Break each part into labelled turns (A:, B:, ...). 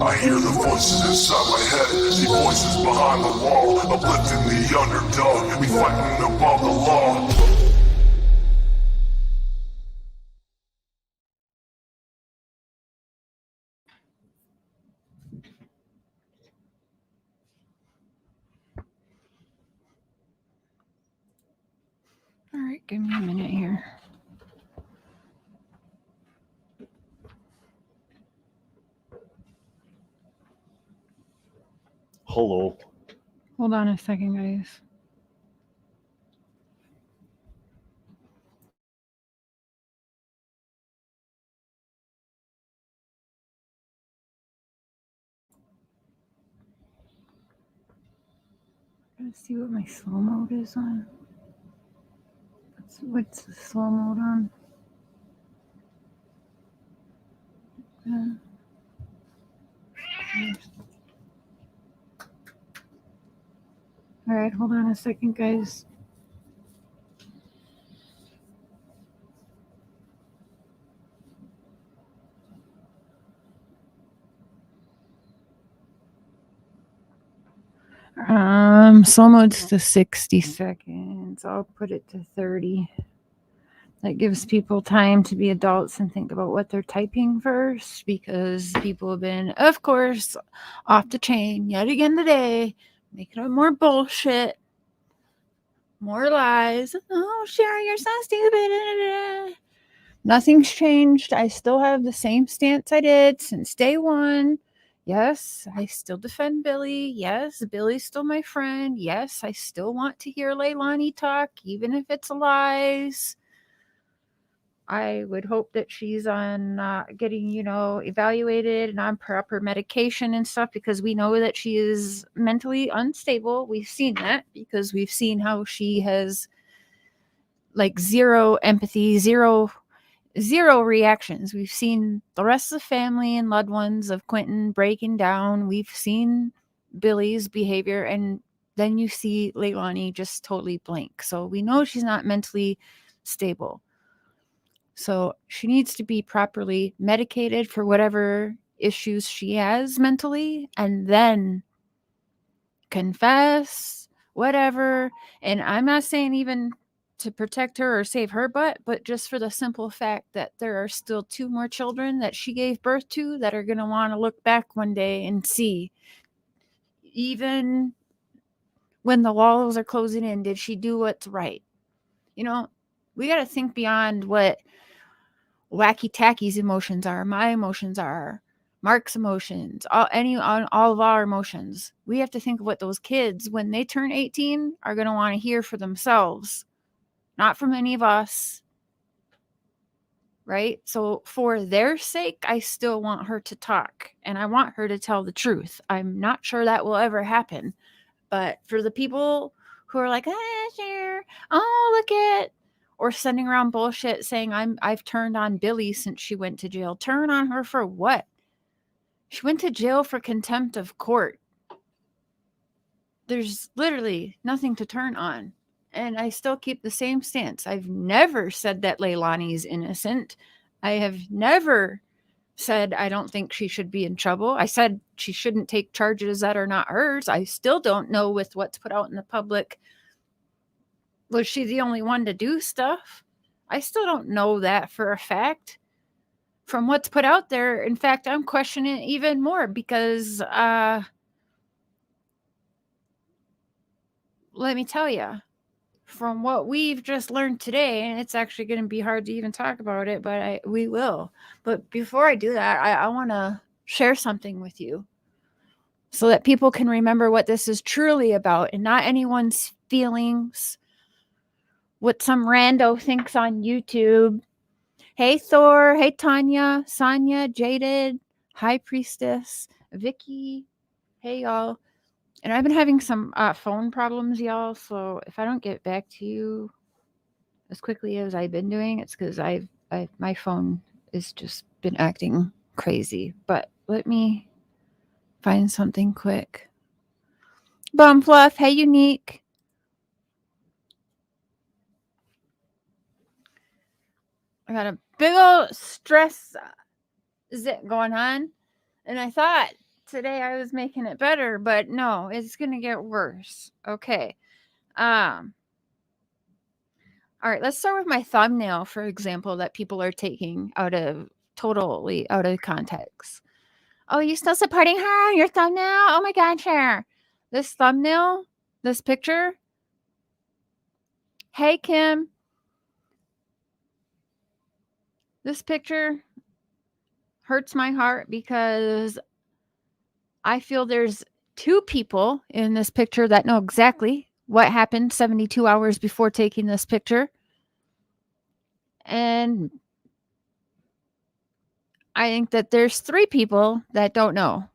A: I hear the voices inside my head, the voices behind the wall, uplifting the underdog, we fighting above the law.
B: All right, give me a minute here.
C: Hello.
B: Hold on a second, guys. Let's see what my slow mode is on. What's the slow mode on? All right, hold on a second, guys. Slow mode's to 60 seconds. I'll put it to 30. That gives people time to be adults and think about what they're typing first, because people have been, of course, off the chain yet again today, making up more bullshit, more lies. Oh, Cher, you're so stupid. Nothing's changed. I still have the same stance I did since day one. Yes, I still defend Billy. Yes, Billy's still my friend. Yes, I still want to hear Lielani talk, even if it's lies. I would hope that she's on getting, evaluated and on proper medication and stuff, because we know that she is mentally unstable. We've seen that because we've seen how she has like zero empathy, zero reactions. We've seen the rest of the family and loved ones of Quinton breaking down. We've seen Billy's behavior, and then you see Lielani just totally blank. So we know she's not mentally stable. So she needs to be properly medicated for whatever issues she has mentally, and then confess, whatever. And I'm not saying even to protect her or save her butt, but just for the simple fact that there are still 2 more children that she gave birth to that are going to want to look back one day and see, even when the walls are closing in, did she do what's right? We got to think beyond what Wacky Tacky's emotions are, my emotions are, Mark's emotions, all of our emotions. We have to think of what those kids, when they turn 18, are going to want to hear for themselves, not from any of us. Right? So for their sake, I still want her to talk, and I want her to tell the truth. I'm not sure that will ever happen. But for the people who are like, Cher, look at, or sending around bullshit saying I've turned on Billy since she went to jail. Turn on her for what? She went to jail for contempt of court. There's literally nothing to turn on. And I still keep the same stance. I've never said that Lielani's innocent. I have never said I don't think she should be in trouble. I said she shouldn't take charges that are not hers. I still don't know, with what's put out in the public, was she the only one to do stuff? I still don't know that for a fact. From what's put out there, in fact, I'm questioning it even more, because let me tell you, from what we've just learned today, and it's actually going to be hard to even talk about it, but we will. But before I do that, I want to share something with you, so that people can remember what this is truly about, and not anyone's feelings, what some rando thinks on YouTube. Hey, Thor. Hey, Tanya, Sonia, Jaded, High Priestess, Vicky. Hey, y'all. And I've been having some phone problems, y'all. So if I don't get back to you as quickly as I've been doing, it's because my phone has just been acting crazy. But let me find something quick. Bum Fluff. Hey, Unique. I got a big old stress zit going on. And I thought Today I was making it better, but no, it's going to get worse. Okay. All right, let's start with my thumbnail, for example, that people are taking totally out of context. Oh, you still supporting her? Your thumbnail? Oh my God, Cher. This thumbnail, this picture. Hey, Kim. This picture hurts my heart because I feel there's two people in this picture that know exactly what happened 72 hours before taking this picture. And I think that there's three people that don't know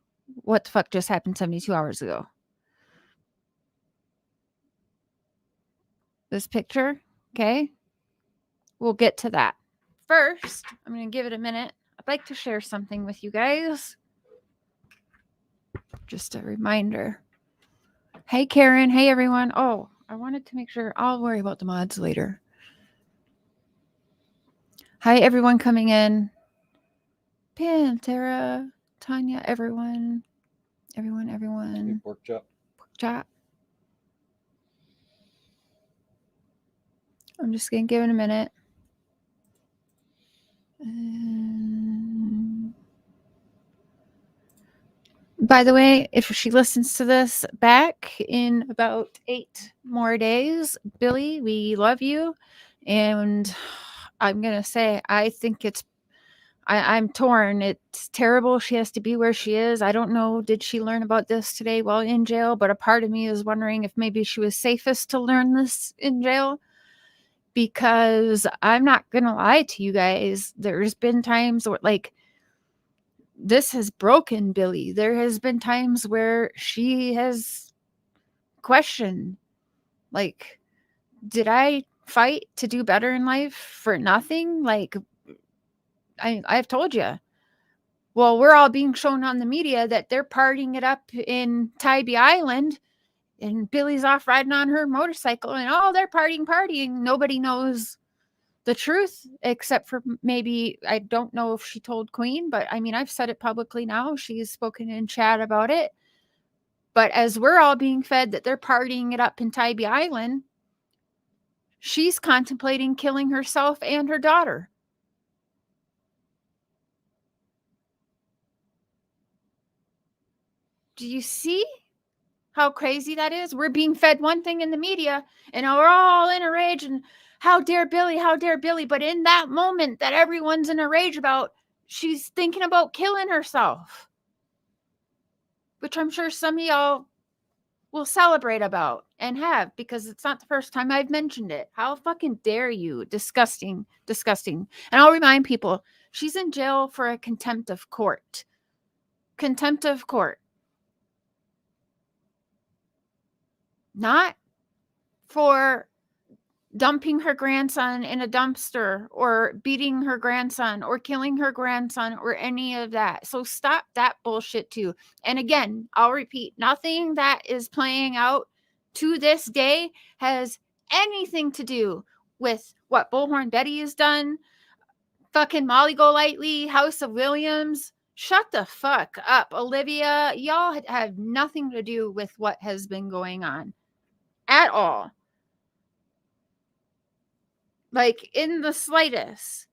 B: what the fuck just happened 72 hours ago. This picture, okay? We'll get to that. First, I'm going to give it a minute. I'd like to share something with you guys. Just a reminder. Hey, Karen. Hey, everyone. Oh, I wanted to make sure. I'll worry about the mods later. Hi, everyone coming in. Pam, Tara, Tanya, everyone.
C: Pork chop.
B: Pork chop. I'm just going to give it a minute. By the way, if she listens to this back in about 8 more days, Billy, we love you. And I'm going to say, I think I'm torn. It's terrible. She has to be where she is. I don't know. Did she learn about this today while in jail? But a part of me is wondering if maybe she was safest to learn this in jail. Because I'm not going to lie to you guys. There's been times where, like, this has broken Billy. There has been times where she has questioned, like, did I fight to do better in life for nothing? Like, I've told you. Well, we're all being shown on the media that they're partying it up in Tybee Island, and Billy's off riding on her motorcycle, and they're partying. Nobody knows the truth, except for maybe, I don't know if she told Queen, but I mean, I've said it publicly now. She's spoken in chat about it. But as we're all being fed that they're partying it up in Tybee Island, she's contemplating killing herself and her daughter. Do you see how crazy that is? We're being fed one thing in the media, and we're all in a rage, and how dare Billy, how dare Billy. But in that moment that everyone's in a rage about, she's thinking about killing herself, which I'm sure some of y'all will celebrate about and have, because it's not the first time I've mentioned it. How fucking dare you? Disgusting. And I'll remind people, she's in jail for a contempt of court. Not for dumping her grandson in a dumpster or beating her grandson or killing her grandson or any of that. So stop that bullshit too. And again, I'll repeat, nothing that is playing out to this day has anything to do with what Bullhorn Betty has done. Fucking Molly Golightly, House of Williams. Shut the fuck up, Olivia. Y'all have nothing to do with what has been going on at all. Like, in the slightest.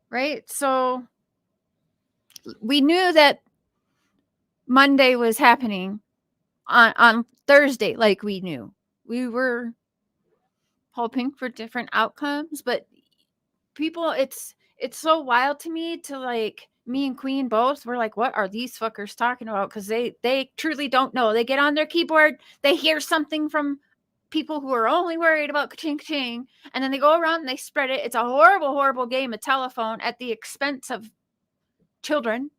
B: Right? So we knew that Monday was happening on Thursday, like we knew. We were hoping for different outcomes, but people, it's so wild to me to, like, me and Queen both were like, what are these fuckers talking about? Because they truly don't know. They get on their keyboard, they hear something from people who are only worried about ka-ching, and then they go around and they spread it. It's a horrible, horrible game of telephone at the expense of children.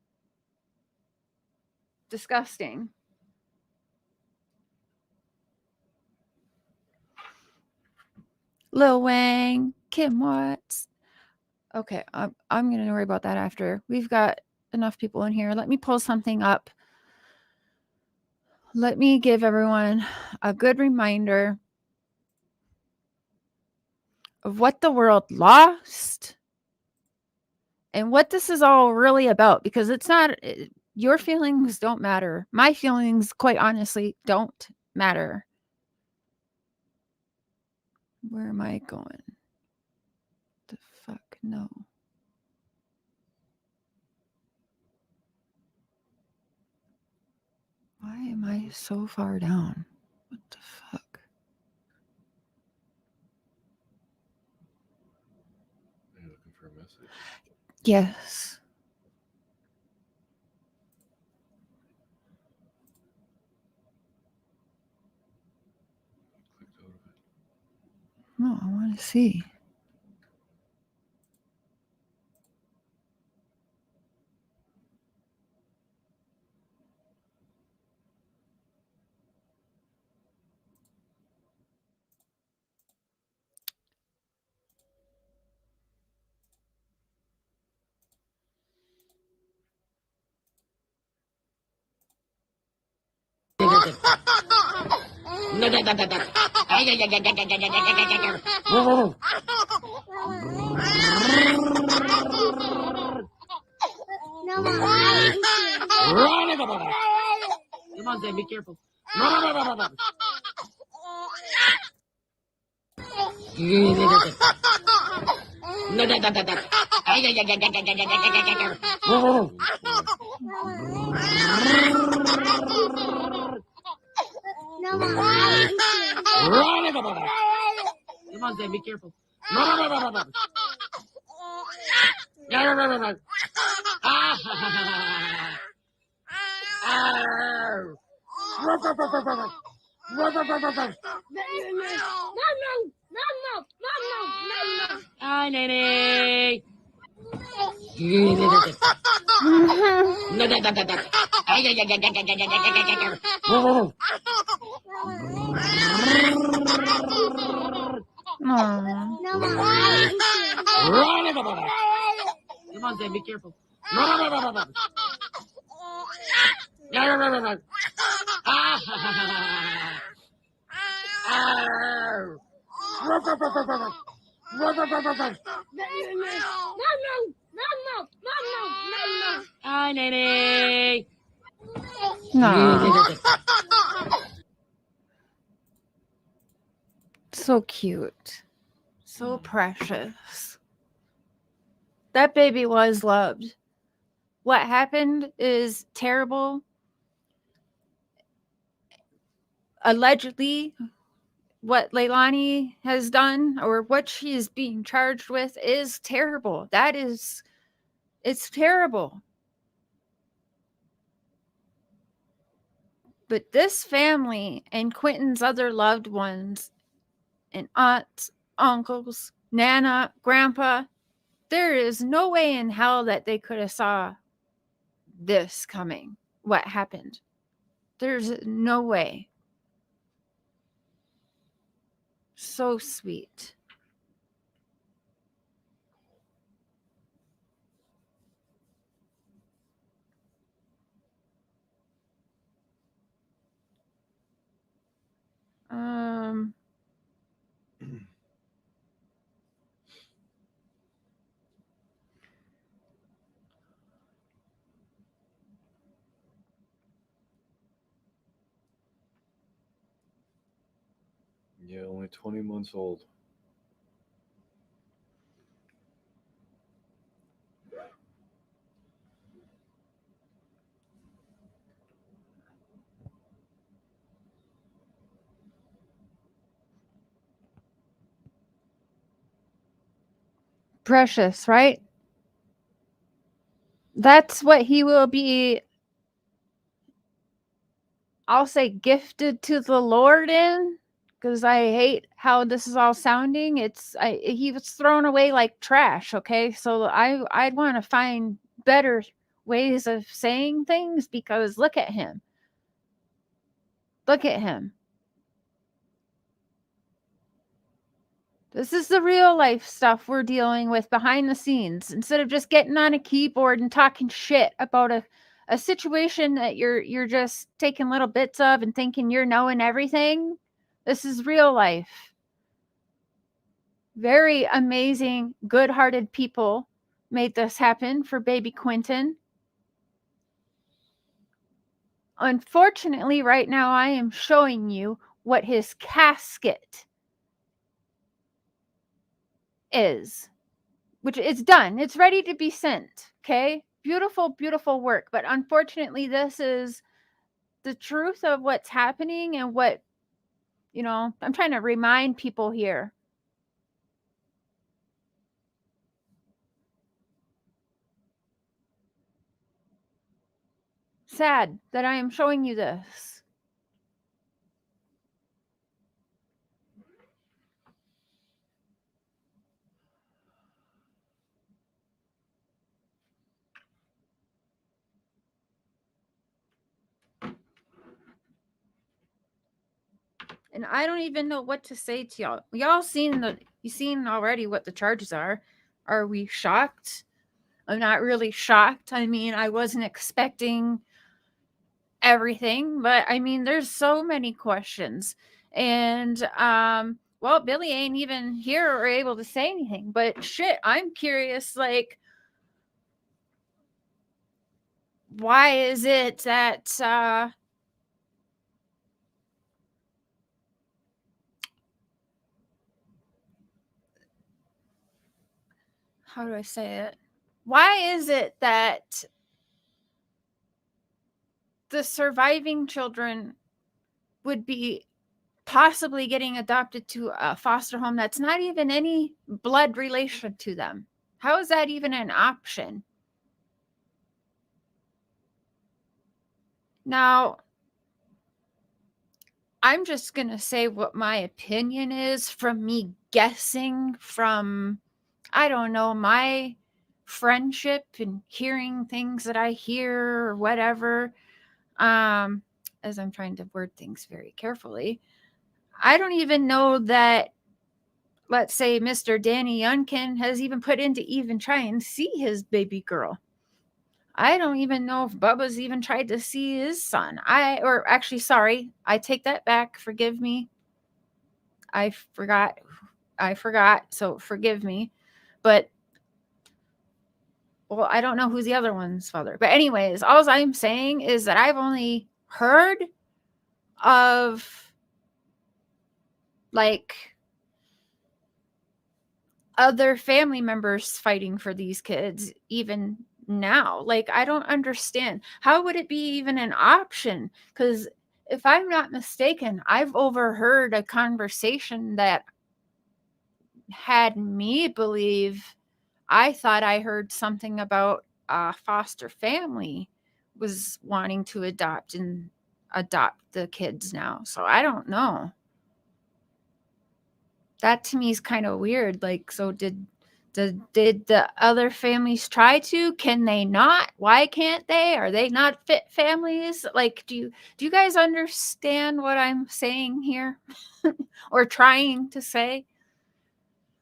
B: Disgusting. Lil Wang, Kim Watts. Okay, I'm going to worry about that after. We've got enough people in here. Let me pull something up. Let me give everyone a good reminder of what the world lost and what this is all really about, because it's not, your feelings don't matter. My feelings, quite honestly, don't matter. Where am I going? The fuck no. Why am I so far down? What the fuck?
D: Are you looking for a message?
B: Yes.
D: Clicked out of it.
B: No, I want to see.
E: Come on, Zay, be careful. Come on, Zay, be careful. Hi, Nene.
B: Aw.
E: Come on, Zay, be careful. Hi, Nene.
B: No. So cute. So precious. That baby was loved. What happened is terrible. Allegedly, what Lielani has done or what she is being charged with is terrible. It's terrible. But this family and Quinton's other loved ones and aunts, uncles, Nana, Grandpa, there is no way in hell that they could have saw this coming, what happened. There's no way. So sweet.
D: Yeah, only 20 months old.
B: Precious, right? That's what he will be, I'll say, gifted to the Lord in, because I hate how this is all sounding. He was thrown away like trash, okay? So I'd want to find better ways of saying things, because look at him. Look at him. This is the real life stuff we're dealing with behind the scenes, instead of just getting on a keyboard and talking shit about a situation that you're just taking little bits of and thinking you're knowing everything. This is real life. very amazing, good-hearted people made this happen for baby Quinton. Unfortunately, right now I am showing you what his casket is, which is done. It's ready to be sent. Okay. Beautiful, beautiful work. But unfortunately, this is the truth of what's happening and what, I'm trying to remind people here. Sad that I am showing you this. And I don't even know what to say to y'all. Y'all you seen already what the charges are. Are we shocked? I'm not really shocked. I mean, I wasn't expecting everything, but I mean, there's so many questions. And well, Billy ain't even here or able to say anything, but shit, I'm curious, like, why is it that how do I say it? Why is it that the surviving children would be possibly getting adopted to a foster home that's not even any blood relation to them? How is that even an option? Now, I'm just going to say what my opinion is from me guessing from, I don't know, my friendship and hearing things that I hear or whatever. As I'm trying to word things very carefully, I don't even know that, let's say, Mr. Danny Youngkin has even put in to even try and see his baby girl. I don't even know if Bubba's even tried to see his son. Sorry, I take that back. Forgive me. I forgot. So forgive me. But, well, I don't know who's the other one's father. But anyways, all I'm saying is that I've only heard of, like, other family members fighting for these kids even now. Like, I don't understand. How would it be even an option? Because if I'm not mistaken, I've overheard a conversation that had me believe, I thought I heard something about a foster family was wanting to adopt the kids now. So I don't know. That to me is kind of weird. Like, so did the other families try to? Can they not? Why can't they? Are they not fit families? Like, do you guys understand what I'm saying here or trying to say?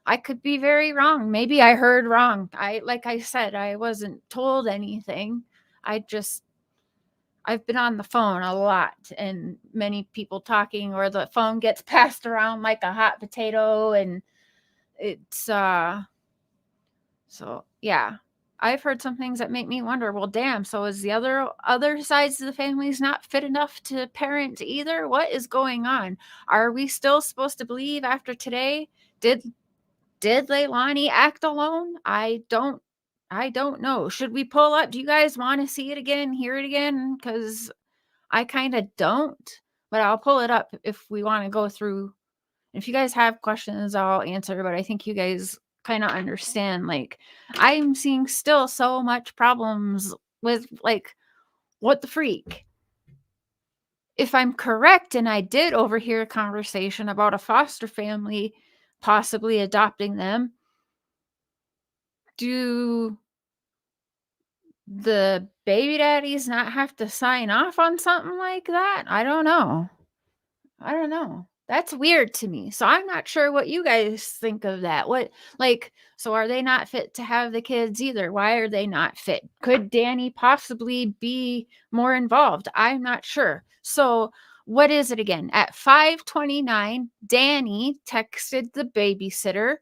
B: I could be very wrong. Maybe I heard wrong. Like I said, I wasn't told anything. I've been on the phone a lot and many people talking, or the phone gets passed around like a hot potato, and it's so yeah. I've heard some things that make me wonder, well, damn, so is the other sides of the families not fit enough to parent either? What is going on? Are we still supposed to believe after today? Did Lielani act alone? I don't know. Should we pull up? Do you guys want to see it again, hear it again? Because I kind of don't, but I'll pull it up if we want to go through. If you guys have questions, I'll answer, but I think you guys kind of understand. Like, I'm seeing still so much problems with, like, what the freak? If I'm correct, and I did overhear a conversation about a foster family possibly adopting them, do the baby daddies not have to sign off on something like that? I don't know. That's weird to me. So I'm not sure what you guys think of that. So are they not fit to have the kids either? Why are they not fit? Could Danny possibly be more involved? I'm not sure. So what is it again? At 5:29, Danny texted the babysitter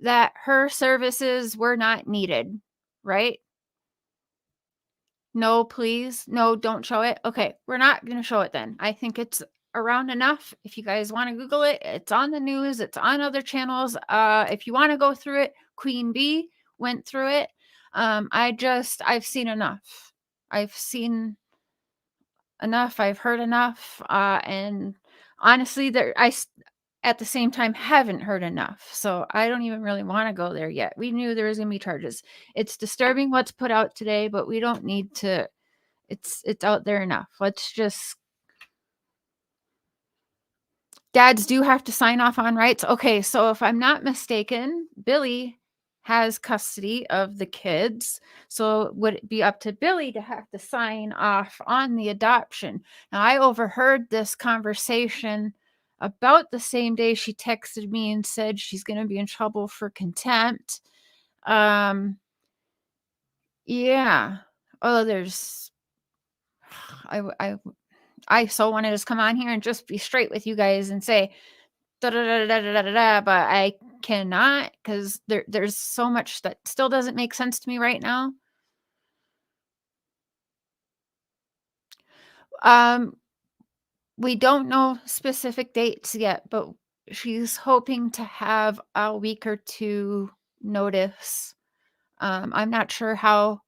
B: that her services were not needed, right? No, please. No, don't show it. Okay, we're not going to show it then. I think it's around enough. If you guys want to Google it, it's on the news, it's on other channels. If you want to go through it, Queen Bee went through it. I've seen enough. I've seen enough. I've heard enough. And honestly, at the same time haven't heard enough. So I don't even really want to go there yet. We knew there was going to be charges. It's disturbing what's put out today, but we don't need to. It's out there enough. Let's just. Dads do have to sign off on rights. Okay, so if I'm not mistaken, Billy has custody of the kids. So would it be up to Billy to have to sign off on the adoption? Now, I overheard this conversation about the same day she texted me and said she's going to be in trouble for contempt. Yeah. Oh, I so want to just come on here and just be straight with you guys and say da da da da da da da, but I cannot because there's so much that still doesn't make sense to me right now. We don't know specific dates yet, but she's hoping to have a week or two notice. I'm not sure how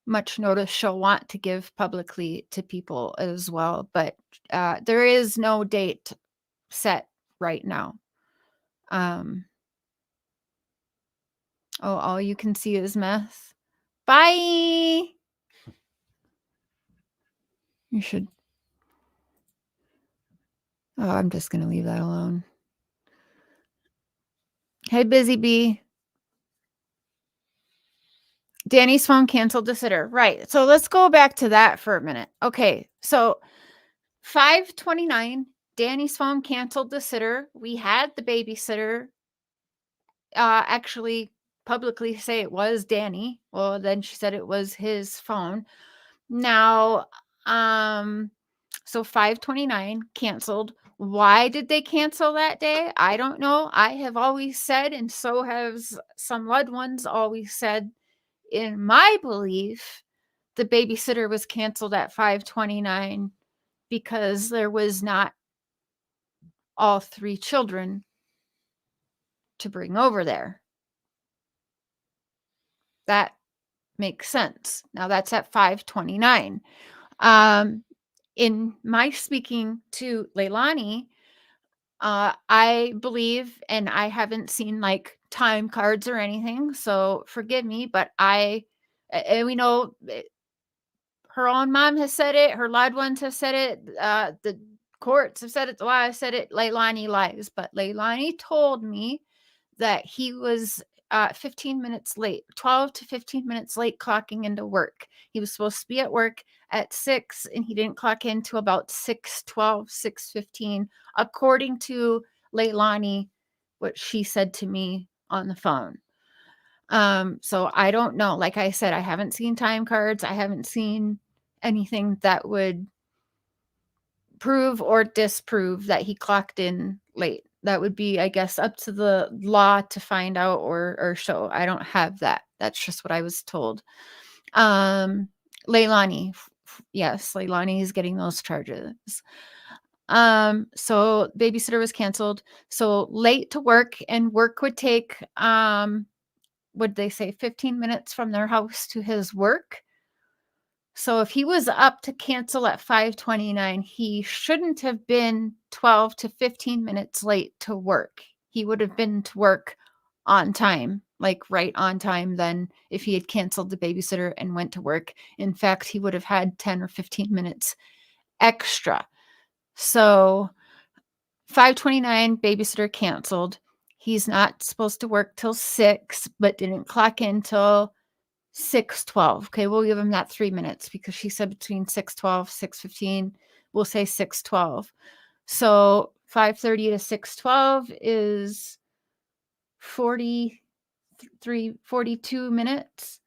B: much notice she'll want to give publicly to people as well, but there is no date set right now. Oh, all you can see is mess. Bye. You should. Oh, I'm just going to leave that alone. Hey, Busy Bee. Danny's phone canceled the sitter. Right. So let's go back to that for a minute. Okay. So 5:29, Danny's phone canceled the sitter. We had the babysitter actually publicly say it was Danny. Well, then she said it was his phone. Now, so 5:29 canceled. Why did they cancel that day? I don't know. I have always said, and so has some loved ones always said, in my belief, the babysitter was canceled at 5:29 because there was not all 3 children to bring over there. That makes sense. Now that's at 5:29. In my speaking to Leilani, I believe, and I haven't seen like time cards or anything, so forgive me, but and we know her own mom has said it, her loved ones have said it, the courts have said it, the law has said it, Leilani lies, but Leilani told me that he was 15 minutes late, 12 to 15 minutes late clocking into work. He was supposed to be at work at 6 and he didn't clock in to about 6:12, 6:15, according to Leilani, what she said to me on the phone. So I don't know. Like I said, I haven't seen time cards. I haven't seen anything that would prove or disprove that he clocked in late. That would be, I guess, up to the law to find out or show. I don't have that. That's just what I was told. Leilani. Yes, Leilani is getting those charges. So babysitter was canceled. So late to work, and work would take, would they say 15 minutes from their house to his work? So if he was up to cancel at 5:29, he shouldn't have been 12 to 15 minutes late to work. He would have been to work on time, like right on time then if he had canceled the babysitter and went to work. In fact, he would have had 10 or 15 minutes extra. So 5:29, babysitter canceled. He's not supposed to work till 6, but didn't clock in till 6:12. Okay, we'll give him that 3 minutes because she said between 6:12, 6:15. We'll say 6:12. So 5:30 to 6:12 is 42 minutes.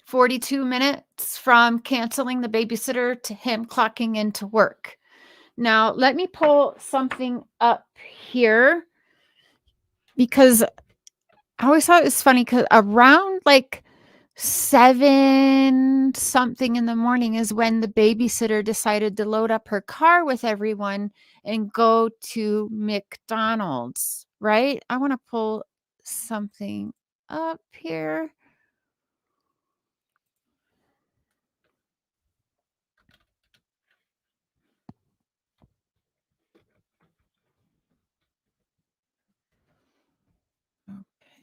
B: 42 minutes from canceling the babysitter to him clocking into work. Now, let me pull something up here. because I always thought it was funny because around like 7 something in the morning is when the babysitter decided to load up her car with everyone and go to McDonald's, right? I want to pull something up here.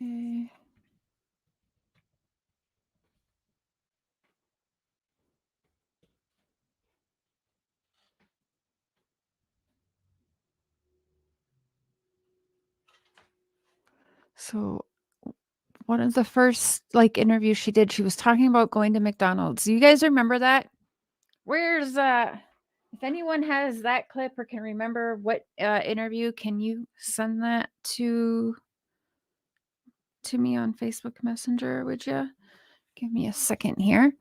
B: Okay. So one of the first like interviews she did, she was talking about going to McDonald's. Do you guys remember that? Where's if anyone has that clip or can remember what interview, can you send that to me on Facebook Messenger, would you? Give me a second here.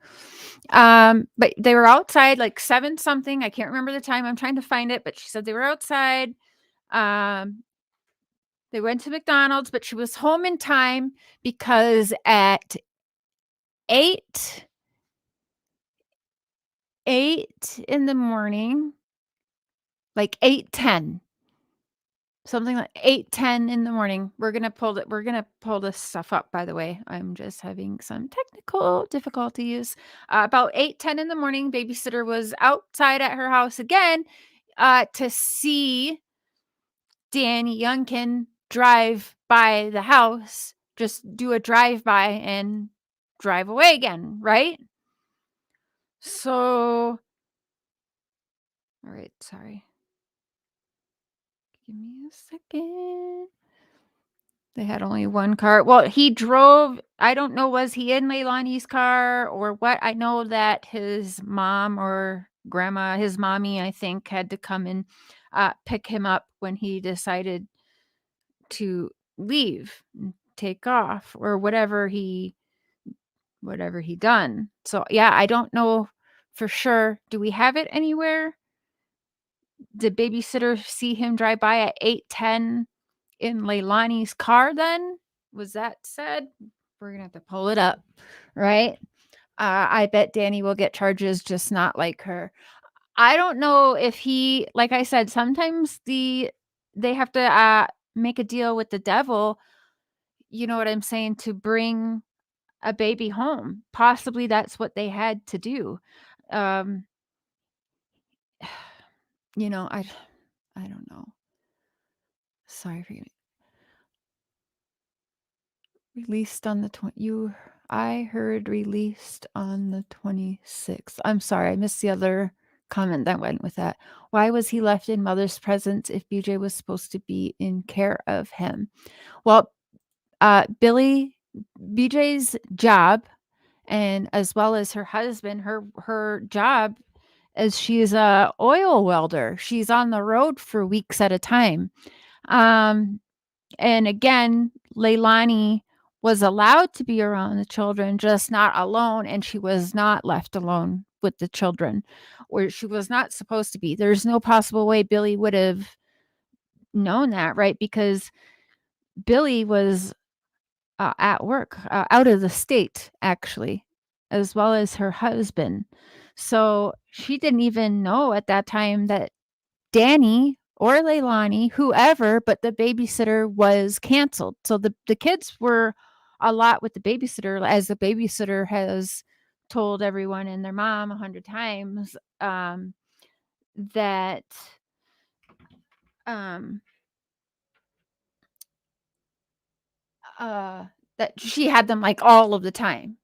B: But they were outside like 7 something. I can't remember the time. I'm trying to find it, but she said they were outside. They went to McDonald's, but she was home in time because at 8 in the morning, like 8:10, something like 8:10 in the morning. We're gonna pull this stuff up, by the way. I'm just having some technical difficulties. About 8:10 in the morning, babysitter was outside at her house again to see Danny Youngkin drive by the house, just do a drive by and drive away again, right? So, all right, sorry. Give me a second. They had only one car. Well, he drove. I don't know, was he in Leilani's car or what? I know that his mom or grandma, his mommy, I think, had to come and pick him up when he decided to leave and take off or whatever he done. So yeah, I don't know for sure. Do we have it anywhere? Did babysitter see him drive by at 8:10 in Leilani's car then? Was that said? We're gonna have to pull it up, right? I bet Danny will get charges, just not like her. I don't know if he, like I said, sometimes they have to make a deal with the devil, you know what I'm saying, to bring a baby home. Possibly that's what they had to do. Um, you know, I don't know. Sorry for released on the 20. I heard released on the 26th. I'm sorry, I missed the other comment that went with that. Why was he left in mother's presence if BJ was supposed to be in care of him? Well, BJ's job, and as well as her husband, her job is she's a oil welder. She's on the road for weeks at a time. And again, Leilani was allowed to be around the children, just not alone, and she was not left alone with the children, or she was not supposed to be. There's no possible way Billy would have known that, right? Because Billy was at work, out of the state, actually, as well as her husband. So she didn't even know at that time that Danny or Leilani, whoever, but the babysitter was canceled. So the kids were a lot with the babysitter, as the babysitter has told everyone and their mom 100 times, that that she had them like all of the time.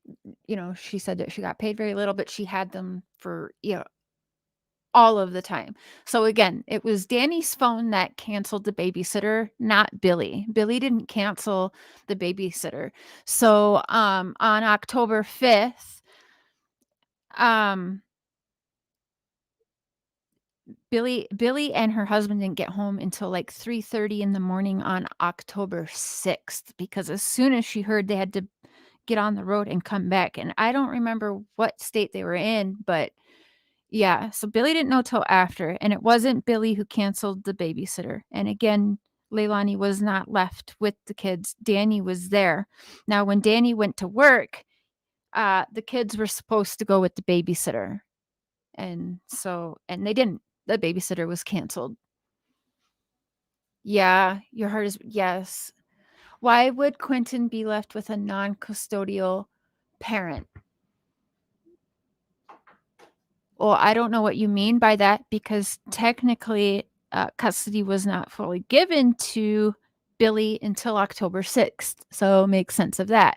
B: You know, she said that she got paid very little, but she had them for, all of the time. So again, it was Danny's phone that canceled the babysitter, not Billy. Billy didn't cancel the babysitter. So on October 5th, Billy and her husband didn't get home until like 3:30 in the morning on October 6th, because as soon as she heard, they had to get on the road and come back. And I don't remember what state they were in, but yeah, so Billy didn't know till after, and it wasn't Billy who canceled the babysitter. And again, Leilani was not left with the kids. Danny was there. Now, when Danny went to work, the kids were supposed to go with the babysitter. And they didn't. The babysitter was canceled. Yeah, your heart is, yes. Why would Quinton be left with a non-custodial parent? Well, I don't know what you mean by that, because technically custody was not fully given to Billy until October 6th. So make sense of that.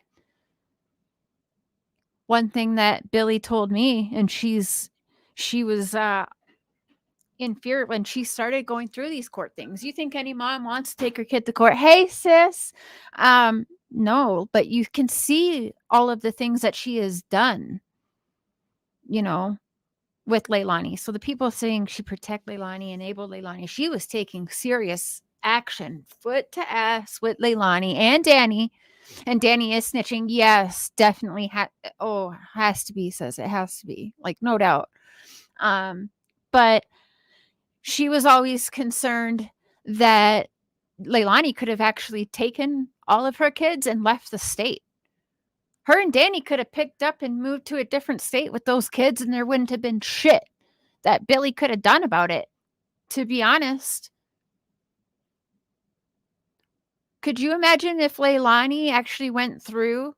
B: One thing that Billy told me, and she was in fear when she started going through these court things. You think any mom wants to take her kid to court? Hey, sis. No, but you can see all of the things that she has done, with Leilani. So the people saying she protect Leilani, enabled Leilani, she was taking serious action, foot to ass with Leilani and Danny. And Danny is snitching. Yes, definitely. Has to be, says it has to be, like, no doubt. But she was always concerned that Leilani could have actually taken all of her kids and left the state. Her and Danny could have picked up and moved to a different state with those kids, and there wouldn't have been shit that Billy could have done about it, to be honest. Could you imagine if Leilani actually went through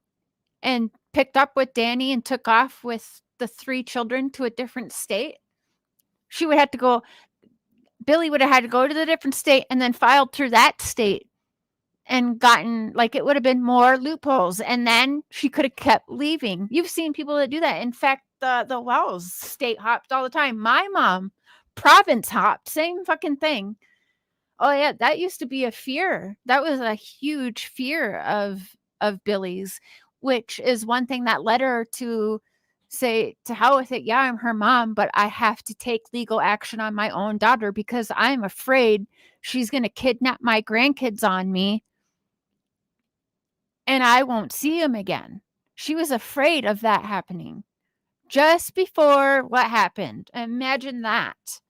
B: and picked up with Danny and took off with the 3 children to a different state? She would have to go, Billy would have had to go to the different state and then filed through that state and gotten, like, it would have been more loopholes, and then she could have kept leaving. You've seen people that do that. In fact, the Wells state hopped all the time. My mom province hopped, same fucking thing. Oh yeah, that used to be a fear. That was a huge fear of Billy's, which is one thing that led her to say, to hell with it. Yeah, I'm her mom, but I have to take legal action on my own daughter because I'm afraid she's going to kidnap my grandkids on me and I won't see him again. She was afraid of that happening just before what happened. Imagine that.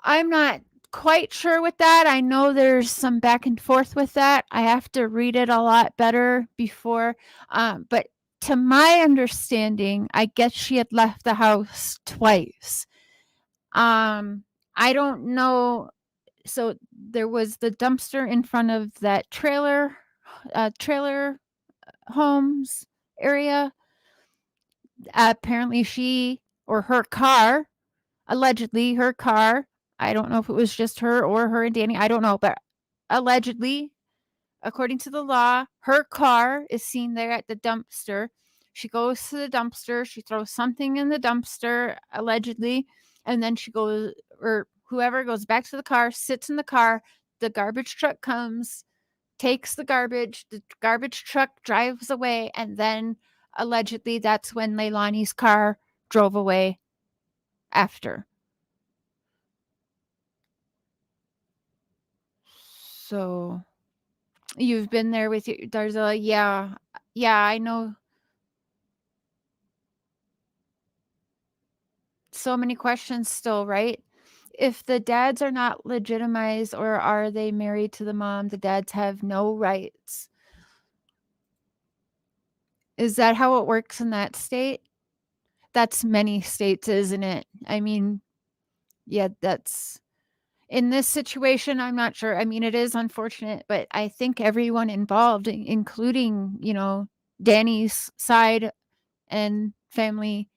B: I'm not quite sure with that. I know there's some back and forth with that. I have to read it a lot better before. But to my understanding, I guess she had left the house twice. I don't know. So there was the dumpster in front of that trailer homes area. Apparently she, or her car, allegedly her car, I don't know if it was just her or her and Danny, I don't know, but allegedly, according to the law, her car is seen there at the dumpster. She goes to the dumpster, she throws something in the dumpster, allegedly, and then she goes, or whoever goes back to the car, sits in the car, the garbage truck comes, takes the garbage truck drives away, and then allegedly that's when Leilani's car drove away after. So you've been there with your Darzilla? Yeah. Yeah, I know. So many questions still, right? If the dads are not legitimized, or are they married to the mom, the dads have no rights. Is that how it works in that state? That's many states, isn't it? I mean, yeah, that's in this situation, I'm not sure. I mean, it is unfortunate, but I think everyone involved, including, Danny's side and family,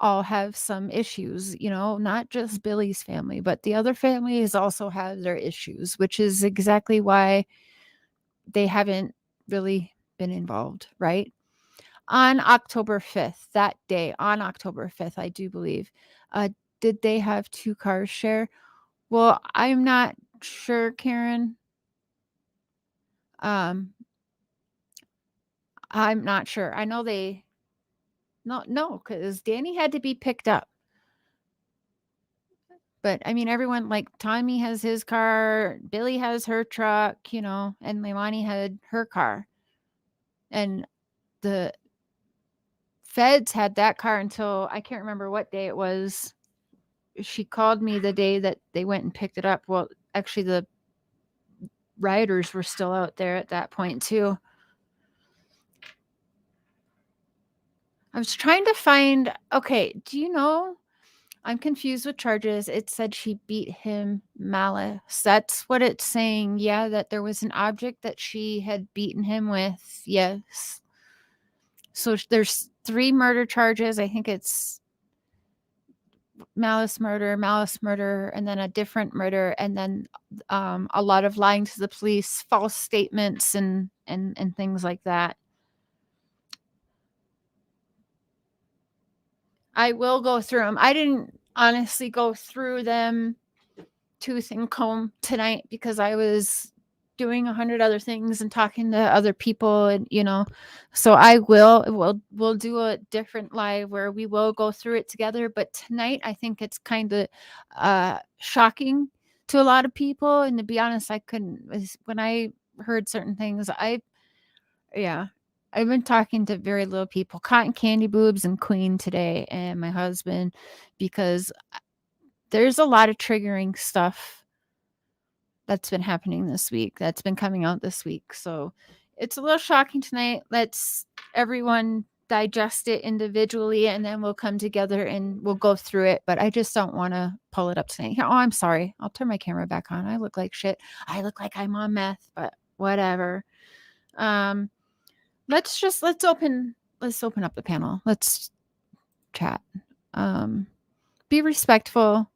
B: all have some issues, not just Billy's family, but the other families also have their issues, which is exactly why they haven't really been involved, right? On October 5th, that day, on October 5th, I do believe, did they have 2 cars share? Well, I'm not sure, Karen. I'm not sure. I know they no, because Danny had to be picked up. But I mean, everyone, like Tommy has his car, Billy has her truck, and Leilani had her car. And the feds had that car until I can't remember what day it was. She called me the day that they went and picked it up. Well, actually, the rioters were still out there at that point, too. I was trying to find, okay, do you know? I'm confused with charges. It said she beat him malice. That's what it's saying. Yeah, that there was an object that she had beaten him with. Yes. So there's 3 murder charges. I think it's malice murder, and then a different murder, and then a lot of lying to the police, false statements, and things like that. I will go through them. I didn't honestly go through them tooth and comb tonight because I was doing 100 other things and talking to other people, and so we'll do a different live where we will go through it together. But tonight I think it's kind of shocking to a lot of people, and to be honest, I couldn't. When I heard certain things, I've been talking to very little people, Cotton Candy Boobs and Queen today, and my husband, because there's a lot of triggering stuff that's been happening this week, that's been coming out this week. So it's a little shocking tonight. Let's everyone digest it individually, and then we'll come together and we'll go through it. But I just don't want to pull it up tonight. Oh, I'm sorry. I'll turn my camera back on. I look like shit. I look like I'm on meth, but whatever. Let's open up the panel. Let's chat. Be respectful.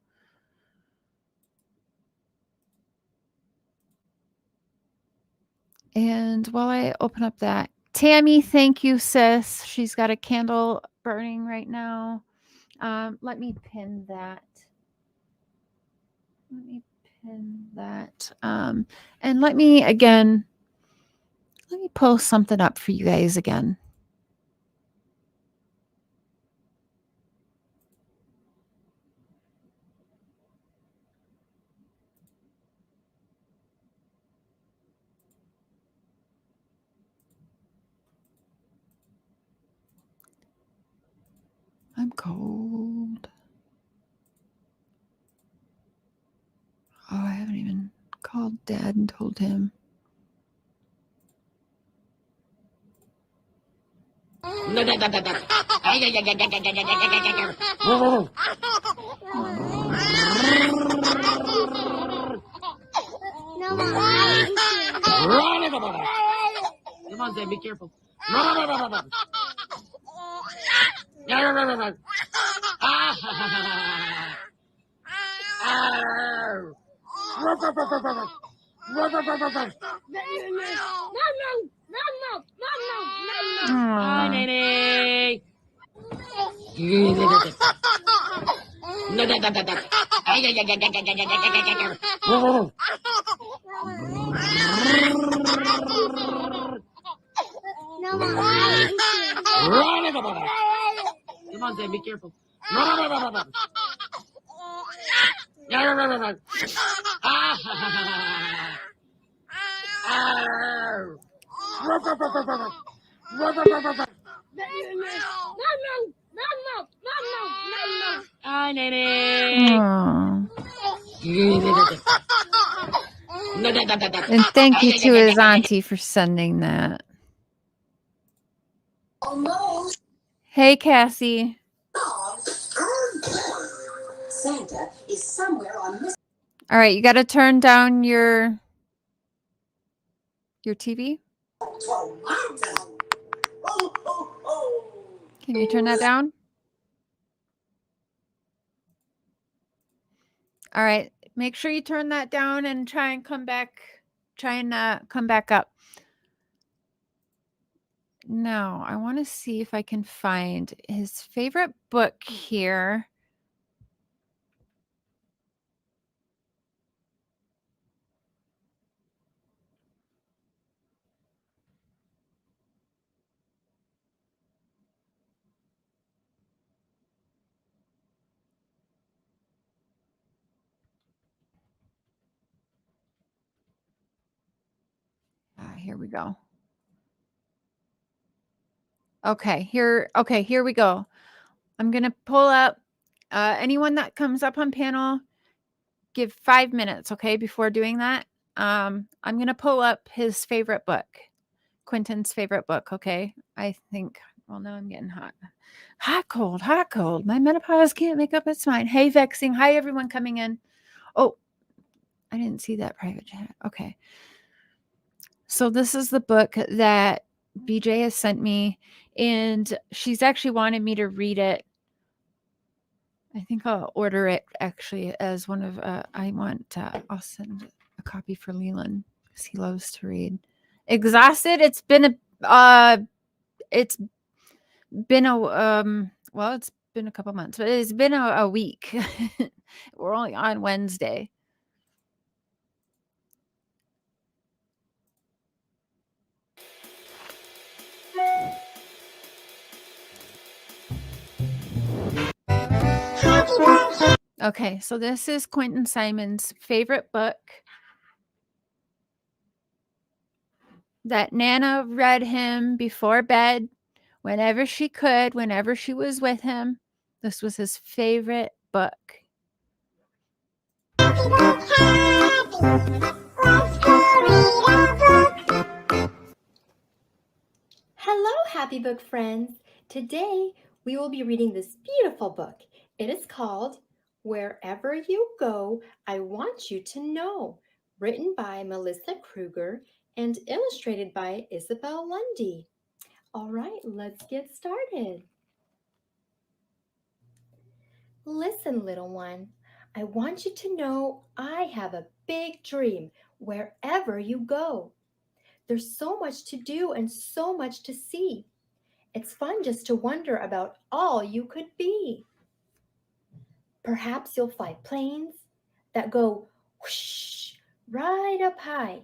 B: And while I open up that, Tammy, thank you, sis. She's got a candle burning right now. Let me pin that. And let me pull something up for you guys again. I'm cold. Oh, I haven't even called Dad and told him.
E: Come on, Zay, be careful. Hi, Nene. Come on, Zay, be careful. Hi, Nene.
B: Aw. And thank you to his auntie for sending that. Hey, Cassie. Santa is somewhere on this. All right, you got to turn down your TV. Can you turn that down? All right, make sure you turn that down and try and come back. Try and come back up. Now, I want to see if I can find his favorite book here. Here we go. Okay, here we go. I'm going to pull up anyone that comes up on panel, give 5 minutes, okay, before doing that. I'm going to pull up his favorite book, Quinton's favorite book, okay? I think, well, now I'm getting hot. Hot, cold. My menopause can't make up its mind. Hey, Vexing. Hi, everyone coming in. Oh, I didn't see that private chat. Okay. So this is the book that BJ has sent me, and she's actually wanted me to read it. I think I'll order it actually as one of, I'll send a copy for Leland because he loves to read. Exhausted. It's been a couple months, but it's been a week. We're only on Wednesday. Okay, so this is Quinton Simons' favorite book that Nana read him before bed whenever she could, whenever she was with him. This was his favorite book.
F: Hello, happy book friends. Today we will be reading this beautiful book. It is called Wherever You Go, I Want You to Know, written by Melissa Kruger and illustrated by Isabel Lundy. All right, let's get started. Listen, little one, I want you to know I have a big dream wherever you go. There's so much to do and so much to see. It's fun just to wonder about all you could be. Perhaps you'll fly planes that go whoosh right up high,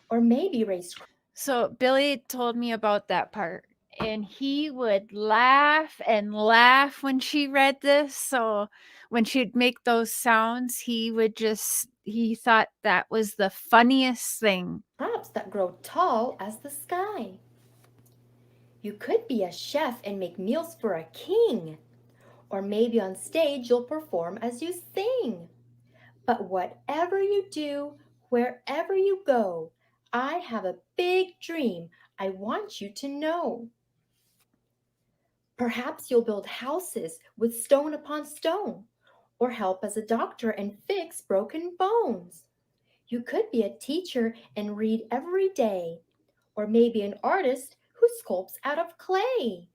F: or maybe race.
B: So Billy told me about that part, and he would laugh and laugh when she read this. So when she'd make those sounds, he thought that was the funniest thing.
F: Crops that grow tall as the sky. You could be a chef and make meals for a king. Or maybe on stage you'll perform as you sing. But whatever you do, wherever you go, I have a big dream I want you to know. Perhaps you'll build houses with stone upon stone, or help as a doctor and fix broken bones. You could be a teacher and read every day, or maybe an artist who sculpts out of clay.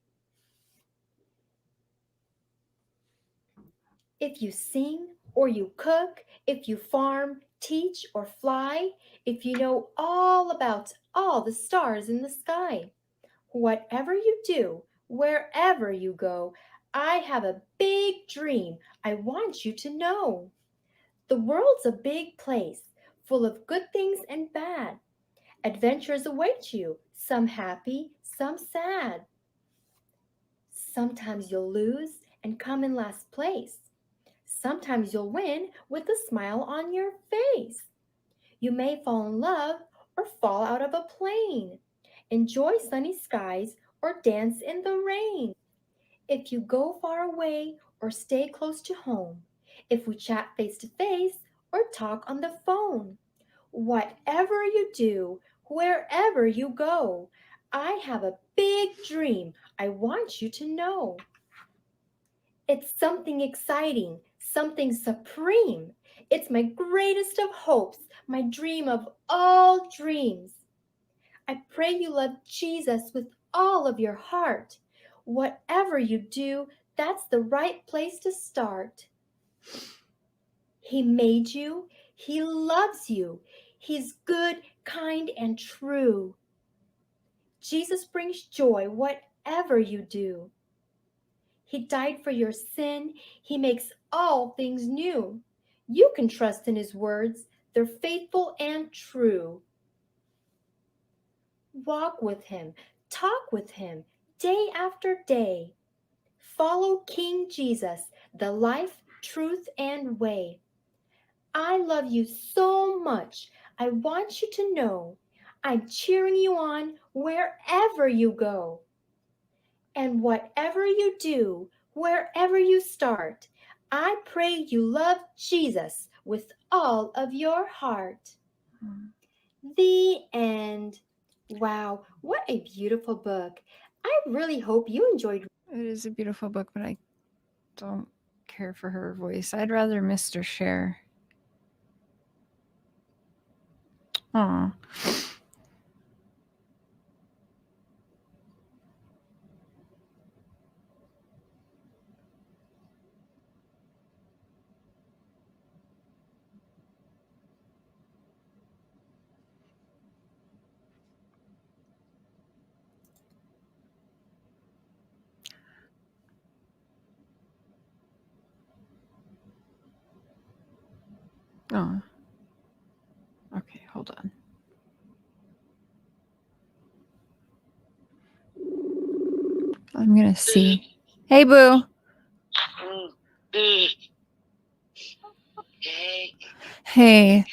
F: If you sing or you cook, if you farm, teach, or fly, if you know all about all the stars in the sky, whatever you do, wherever you go, I have a big dream I want you to know. The world's a big place, full of good things and bad. Adventures await you, some happy, some sad. Sometimes you'll lose and come in last place. Sometimes you'll win with a smile on your face. You may fall in love or fall out of a plane. Enjoy sunny skies or dance in the rain. If you go far away or stay close to home, if we chat face to face or talk on the phone, whatever you do, wherever you go, I have a big dream I want you to know. It's something exciting, something supreme. It's my greatest of hopes, my dream of all dreams. I pray you love Jesus with all of your heart. Whatever you do, that's the right place to start. He made you. He loves you. He's good, kind, and true. Jesus brings joy whatever you do. He died for your sin. He makes all things new. You can trust in his words. They're faithful and true. Walk with him. Talk with him day after day. Follow King Jesus, the life, truth, and way. I love you so much. I want you to know I'm cheering you on wherever you go. And whatever you do, wherever you start, I pray you love Jesus with all of your heart. The end. Wow, what a beautiful book. I really hope you enjoyed.
B: It is a beautiful book, but I don't care for her voice. I'd rather Mr. Cher. Aw. Oh. Okay, hold on. I'm gonna see. Hey, Boo. Hey.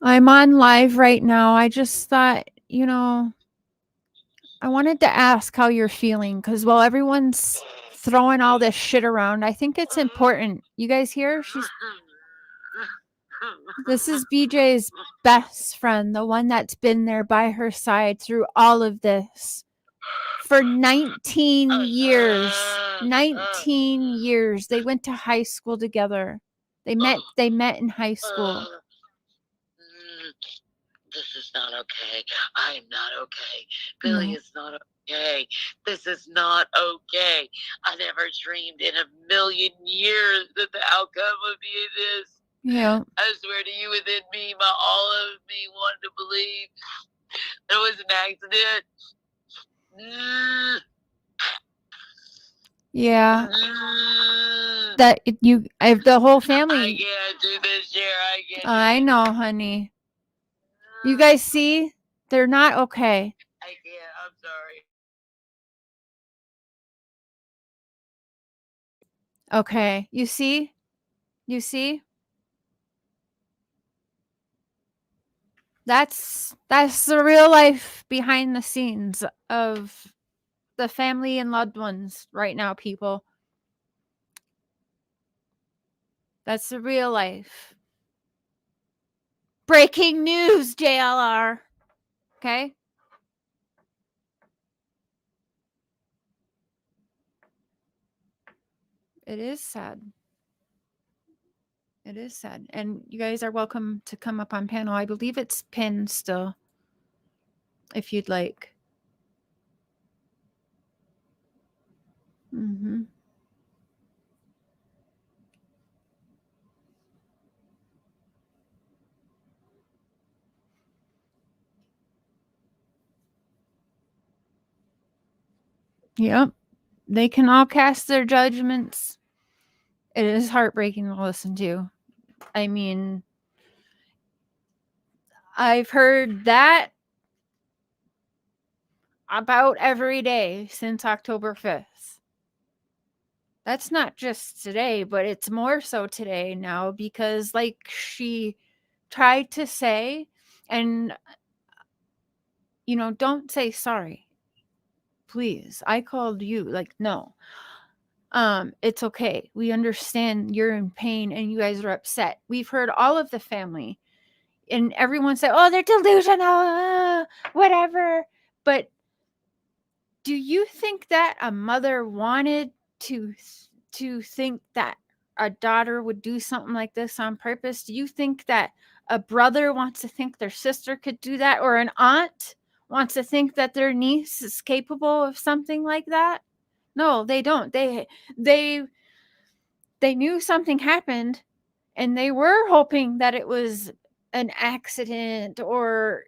B: I'm on live right now. I just thought, I wanted to ask how you're feeling because while everyone's throwing all this shit around, I think it's important. You guys hear? This is BJ's best friend, the one that's been there by her side through all of this for 19 years. 19 years. They went to high school together. They met in high school.
G: This is not okay. I am not okay. Billy is not okay. This is not okay. I never dreamed in a million years that the outcome would be this.
B: Yeah.
G: I swear to you, within me, all of me wanted to believe it was an accident.
B: Yeah. That the whole family.
G: I can't do this, Cher. I can't.
B: I know, honey. You guys see? They're not okay.
G: I can't. I'm sorry.
B: Okay. You see? You see? That's the real life behind the scenes of the family and loved ones right now, people. That's the real life. Breaking news, JLR. Okay? It is sad. It is sad. And you guys are welcome to come up on panel. I believe it's pinned still, if you'd like. Mm-hmm. Yep. They can all cast their judgments. It is heartbreaking to listen to. I mean, I've heard that about every day since October 5th. That's not just today, but it's more so today now because, like she tried to say, and, don't say sorry. Please. I called you. Like, no. It's okay. We understand you're in pain and you guys are upset. We've heard all of the family and everyone said, oh, they're delusional, whatever. But do you think that a mother wanted to think that a daughter would do something like this on purpose? Do you think that a brother wants to think their sister could do that, or an aunt wants to think that their niece is capable of something like that? No, they don't. They knew something happened and they were hoping that it was an accident, or,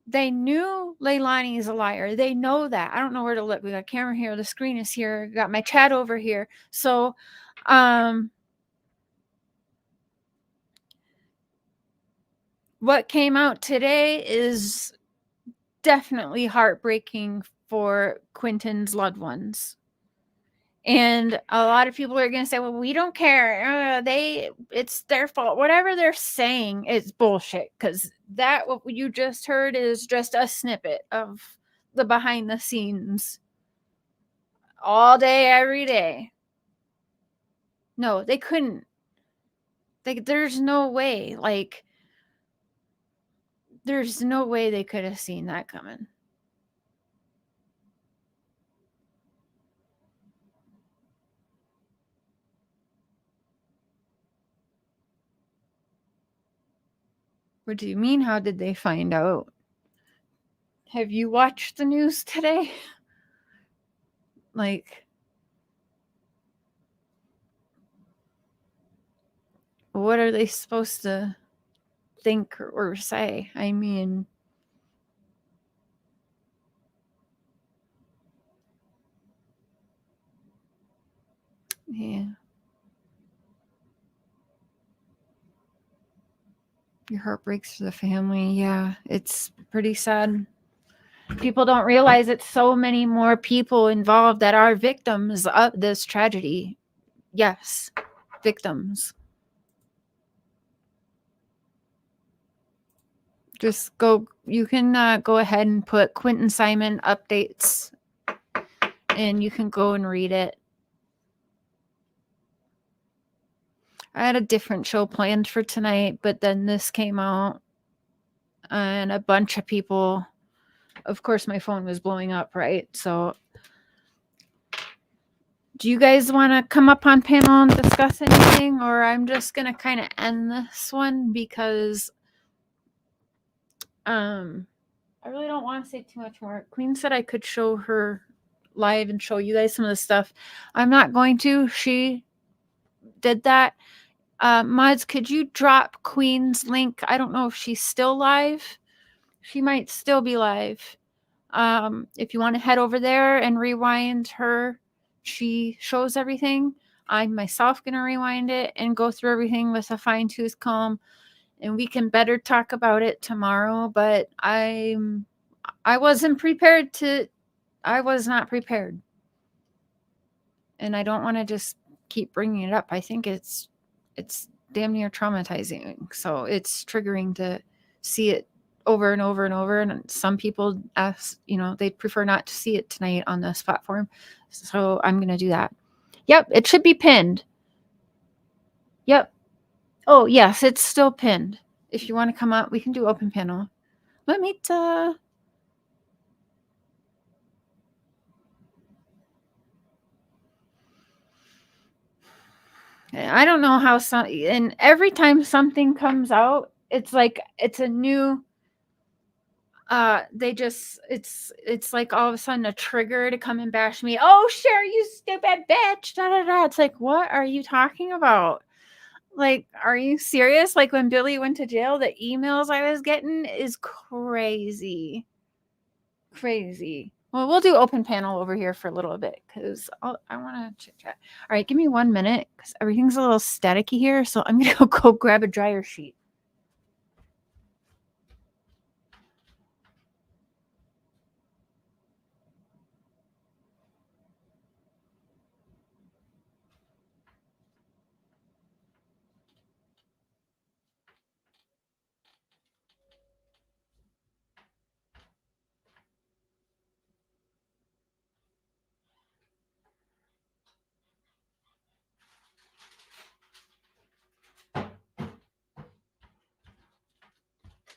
B: they knew Lielani is a liar. They know that. I don't know where to look. We got a camera here. The screen is here. Got my chat over here. So, what came out today is definitely heartbreaking for Quinton's loved ones. And a lot of people are going to say, well, we don't care. It's their fault. Whatever they're saying is bullshit, because what you just heard is just a snippet of the behind the scenes all day, every day. No, they couldn't. There's no way. Like, there's no way they could have seen that coming. What do you mean? How did they find out? Have you watched the news today? Like, what are they supposed to think or say? I mean, yeah. Your heart breaks for the family. Yeah, it's pretty sad. People don't realize it's so many more people involved that are victims of this tragedy. Yes, victims. Just go, you can go ahead and put Quinton Simon updates and you can go and read it. I had a different show planned for tonight, but then this came out and a bunch of people, of course, my phone was blowing up, right? So do you guys want to come up on panel and discuss anything, or I'm just going to kind of end this one because I really don't want to say too much more. Queen said I could show her live and show you guys some of the stuff. I'm not going to. She did that. Mods, could you drop Queen's link? I don't know if she's still live. She might still be live. If you want to head over there and rewind her, she shows everything. I'm myself going to rewind it and go through everything with a fine-tooth comb, and we can better talk about it tomorrow. But I wasn't prepared to. I was not prepared, and I don't want to just keep bringing it up. I think it's damn near traumatizing. So it's triggering to see it over and over and over. And some people ask, they prefer not to see it tonight on this platform. So I'm going to do that. Yep, it should be pinned. Yep. Oh, yes, it's still pinned. If you want to come up, we can do open panel. Let me I don't know how and every time something comes out, it's like it's a new it's like all of a sudden a trigger to come and bash me. Oh, Cher, you stupid bitch. Da, da, da. It's like, what are you talking about? Like, are you serious? Like when Billy went to jail, the emails I was getting is crazy. Crazy. Well, we'll do open panel over here for a little bit because I want to chit chat. All right, give me 1 minute because everything's a little staticky here. So I'm going to go grab a dryer sheet.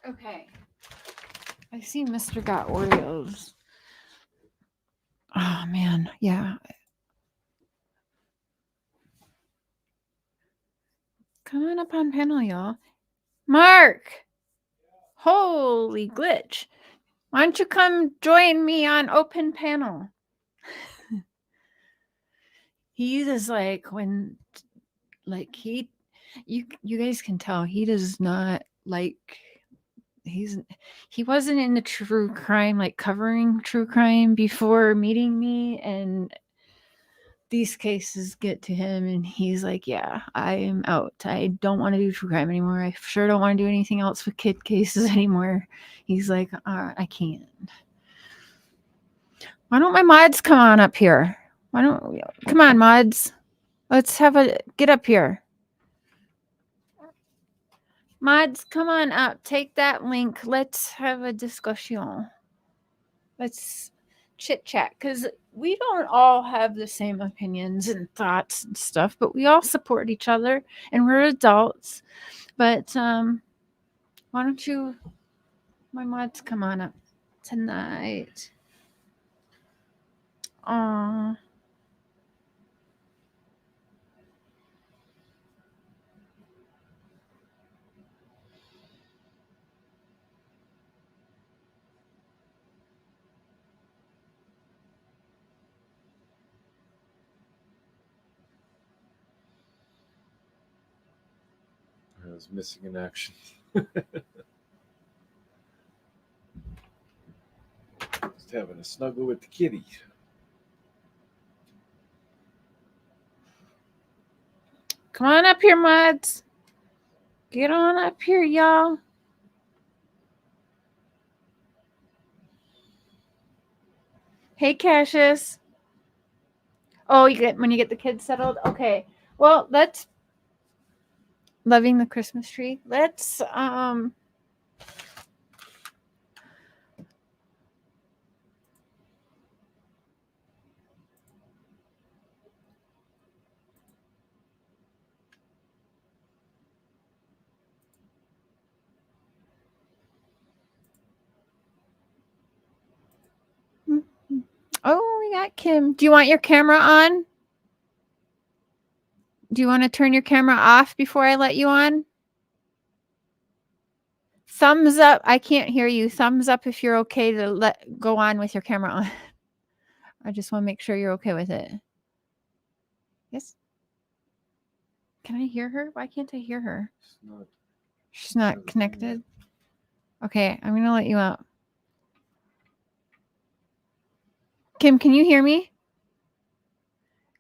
B: Okay. I see Mr. Got Oreos. Oh, man. Yeah. Come on up on panel, y'all. Mark! Holy glitch. Why don't you come join me on open panel? He is like when, like you guys can tell he does not like, he wasn't into true crime, like covering true crime before meeting me, and these cases get to him and he's like, yeah, I am out. I don't want to do true crime anymore. I sure don't want to do anything else with kid cases anymore. He's like, I can't. Why don't my mods come on up here? Come on, mods. Let's get up here. Mods, come on up. Take that link. Let's have a discussion. chit chat, because we don't all have the same opinions and thoughts and stuff, but we all support each other and we're adults. But why don't you, my mods, come on up tonight? Aw.
D: I was missing in action. Just having a snuggle with the kitty.
B: Come on up here, mods. Get on up here, y'all. Hey, Cassius. Oh, you get when you get the kids settled? Okay. Well, let's loving the Christmas tree. Let's oh, we got Kim. Do you want your camera on? Do you want to turn your camera off before I let you on? Thumbs up. I can't hear you. Thumbs up if you're okay to go on with your camera on. I just want to make sure you're okay with it. Yes. Can I hear her? Why can't I hear her? She's not connected. Okay, I'm going to let you out. Kim, can you hear me?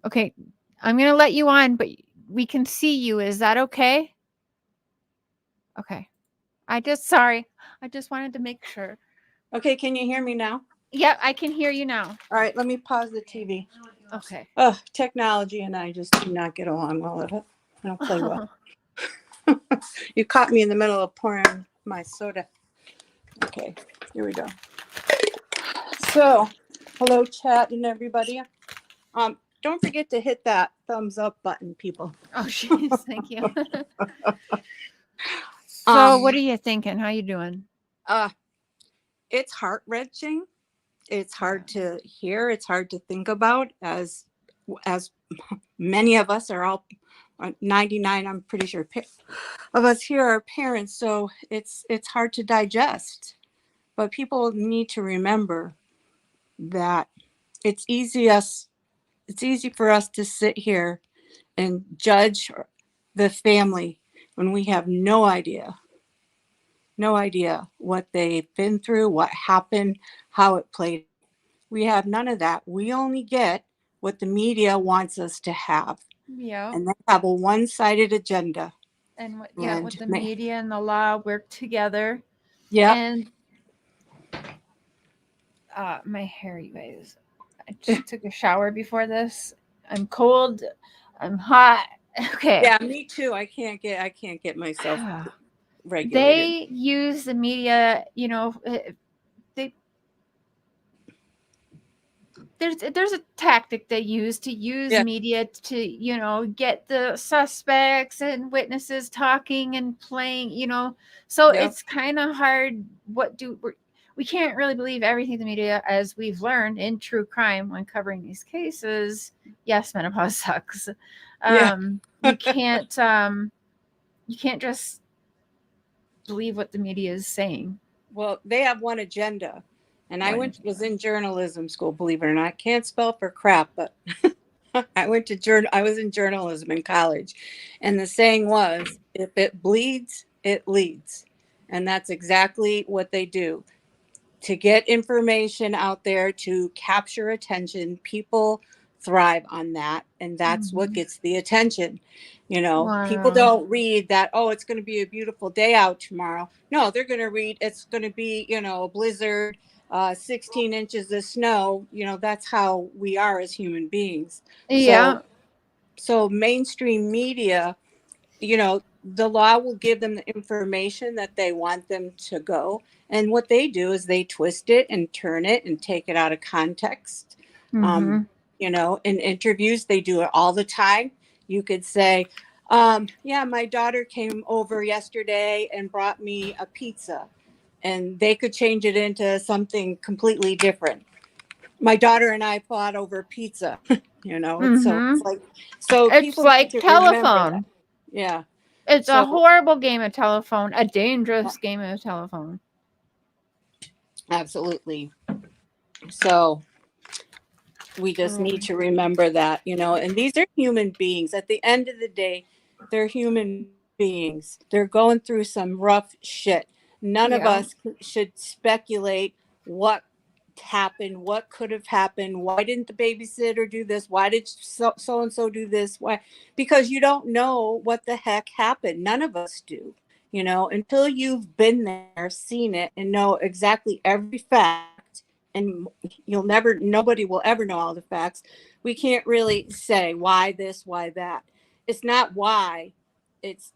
B: Okay, I'm going to let you on, but we can see you. Is that okay? Okay. Sorry. I just wanted to make sure.
H: Okay, can you hear me now?
B: Yep, I can hear you now.
H: All right, let me pause the TV.
B: Okay.
H: Oh, technology and I just do not get along well with it. I don't play well. You caught me in the middle of pouring my soda. Okay, here we go. So, hello, chat and everybody. Don't forget to hit that thumbs up button, people.
B: Oh, jeez, thank you. So, what are you thinking? How you doing?
H: It's heart-wrenching. It's hard to hear. It's hard to think about, as many of us are all 99. I'm pretty sure of us here are parents, so it's hard to digest. But people need to remember that it's easy for us to sit here and judge the family when we have no idea what they've been through, what happened, how it played. We have none of that. We only get what the media wants us to have.
B: Yeah.
H: And they have a one-sided agenda.
B: And what the media and the law work together.
H: Yeah.
B: And my hair, you guys. I just took a shower before this. I'm cold. I'm hot. Okay.
H: Yeah, me too. I can't get myself regulated.
B: They use the media, there's a tactic they use media to, get the suspects and witnesses talking and playing, so it's kind of hard. We can't really believe everything the media, as we've learned in true crime when covering these cases. Yes, menopause sucks. You can't just believe what the media is saying.
H: Well, they have one agenda. And I was in journalism school, believe it or not. Can't spell for crap, but I was in journalism in college. And the saying was, if it bleeds, it leads. And that's exactly what they do. To get information out there, to capture attention, people thrive on that. And that's what gets the attention. People don't read that, oh, it's going to be a beautiful day out tomorrow. No, they're going to read, it's going to be, a blizzard, 16 inches of snow. That's how we are as human beings.
B: Yeah.
H: So mainstream media, the law will give them the information that they want them to go. And what they do is they twist it and turn it and take it out of context.
B: Mm-hmm.
H: You know, in interviews, they do it all the time. You could say, yeah, my daughter came over yesterday and brought me a pizza. And they could change it into something completely different. My daughter and I fought over pizza, you know, so
B: Mm-hmm.
H: it's like, so
B: It's
H: people
B: like
H: need to remember that.
B: telephone.
H: Yeah.
B: It's a
H: So,
B: horrible game of telephone, a dangerous game of telephone.
H: absolutely. So we just need to remember that, you know, and these are human beings. At the end of the day, they're human beings. They're going through some rough shit. None of us should speculate what happened, what could have happened, why didn't the babysitter do this, why did so and so do this, why, because you don't know what the heck happened. None of us do, you know, until you've been there, seen it, and know exactly every fact. And nobody will ever know all the facts. We can't really say why this, why that. It's not why. It's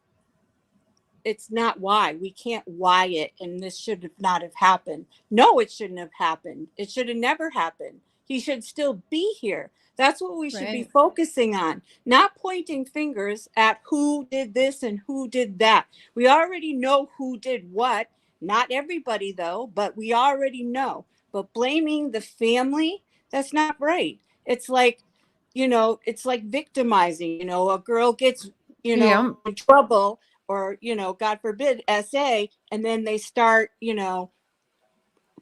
H: not why. We can't why it, and this should not have happened. No, it shouldn't have happened. It should have never happened. He should still be here. That's what we should be focusing on, not pointing fingers at who did this and who did that. We already know who did what. Not everybody, though, but we already know. But blaming the family, that's not right. It's like, you know, it's like victimizing. You know, a girl gets, you know, in trouble, or, you know, God forbid, SA, and then they start, you know,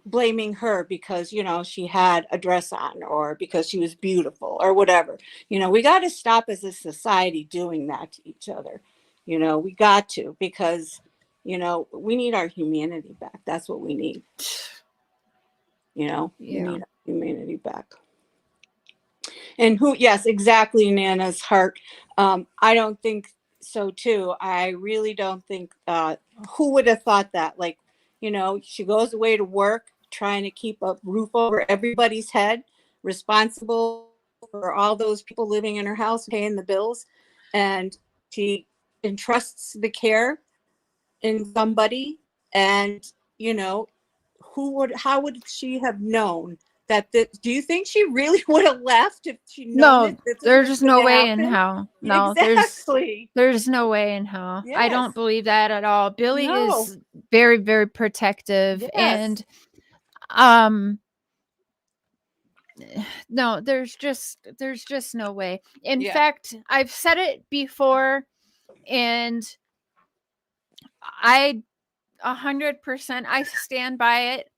H: blaming her because, you know, she had a dress on, or because she was beautiful, or whatever. You know, we got to stop as a society doing that to each other. You know, we got to, because, you know, we need our humanity back. That's what we need. You know, we need our humanity back. And yes, exactly, Nana's heart. I don't think so too. I really don't think, who would have thought that? Like, you know, she goes away to work, trying to keep a roof over everybody's head, responsible for all those people living in her house, paying the bills. And she entrusts the care in somebody. And, you know, how would she have known that do you think she really would have left if she known that
B: there's just no way in hell. No,
H: exactly.
B: there's no way in hell.
H: Yes.
B: I don't believe that at all. Billy is very, very protective, and no, there's just no way. In fact, I've said it before, and I 100% I stand by it.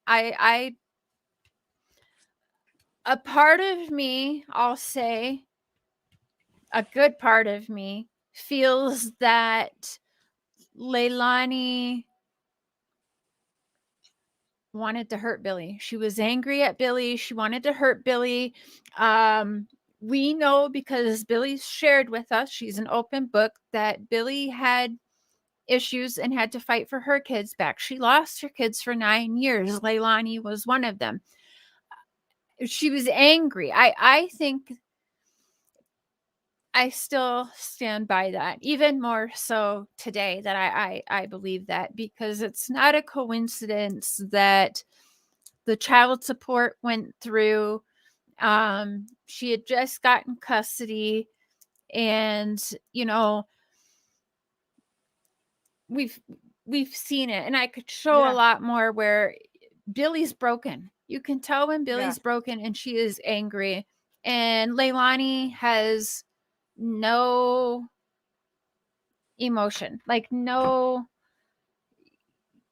B: A part of me, I'll say, a good part of me feels that Lielani wanted to hurt Billy. She was angry at Billy. She wanted to hurt Billy. We know, because Billy's shared with us, she's an open book, that Billy had issues and had to fight for her kids back. She lost her kids for 9 years. Lielani was one of them. She was angry. I think I still stand by that, even more so today, that I believe that, because it's not a coincidence that the child support went through. She had just gotten custody, and, you know, we've seen it, and I could show a lot more where Billy's broken. You can tell when Billy's broken, and she is angry, and Lielani has no emotion, like no,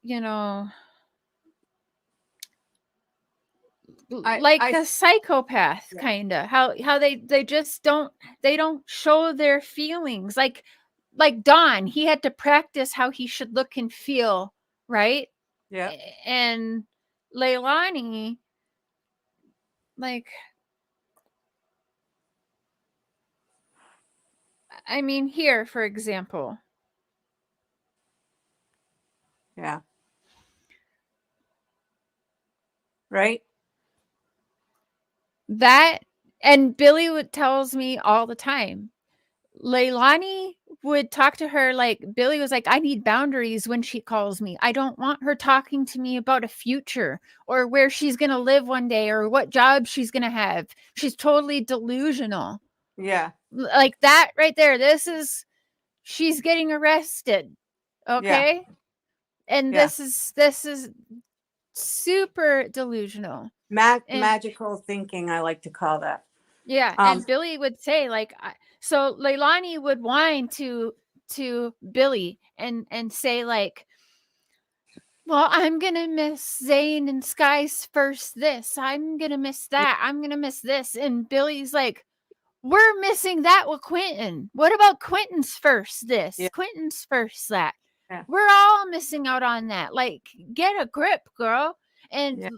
B: you know, like a psychopath, kind of, how they just don't show their feelings, like Don. He had to practice how he should look and feel, right? And Lielani, like, I mean, here, for example.
H: Yeah. Right.
B: That, and Billy tells me all the time, Leilani would talk to her like Billy was like, I need boundaries when she calls me. I don't want her talking to me about a future or where she's going to live one day or what job she's going to have. She's totally delusional.
H: Yeah.
B: Like that right there. She's getting arrested. Okay? And
H: Yeah.
B: this is super delusional.
H: Magical thinking, I like to call that.
B: Yeah, and Billy would say like, so Leilani would whine to Billy and say like, well, I'm gonna miss Zane and Sky's first this. I'm gonna miss that. I'm gonna miss this. And Billy's like, we're missing that with Quinton. What about Quinton's first this?
H: Yeah.
B: Quinton's first that.
H: Yeah.
B: We're all missing out on that. Like, get a grip, girl. And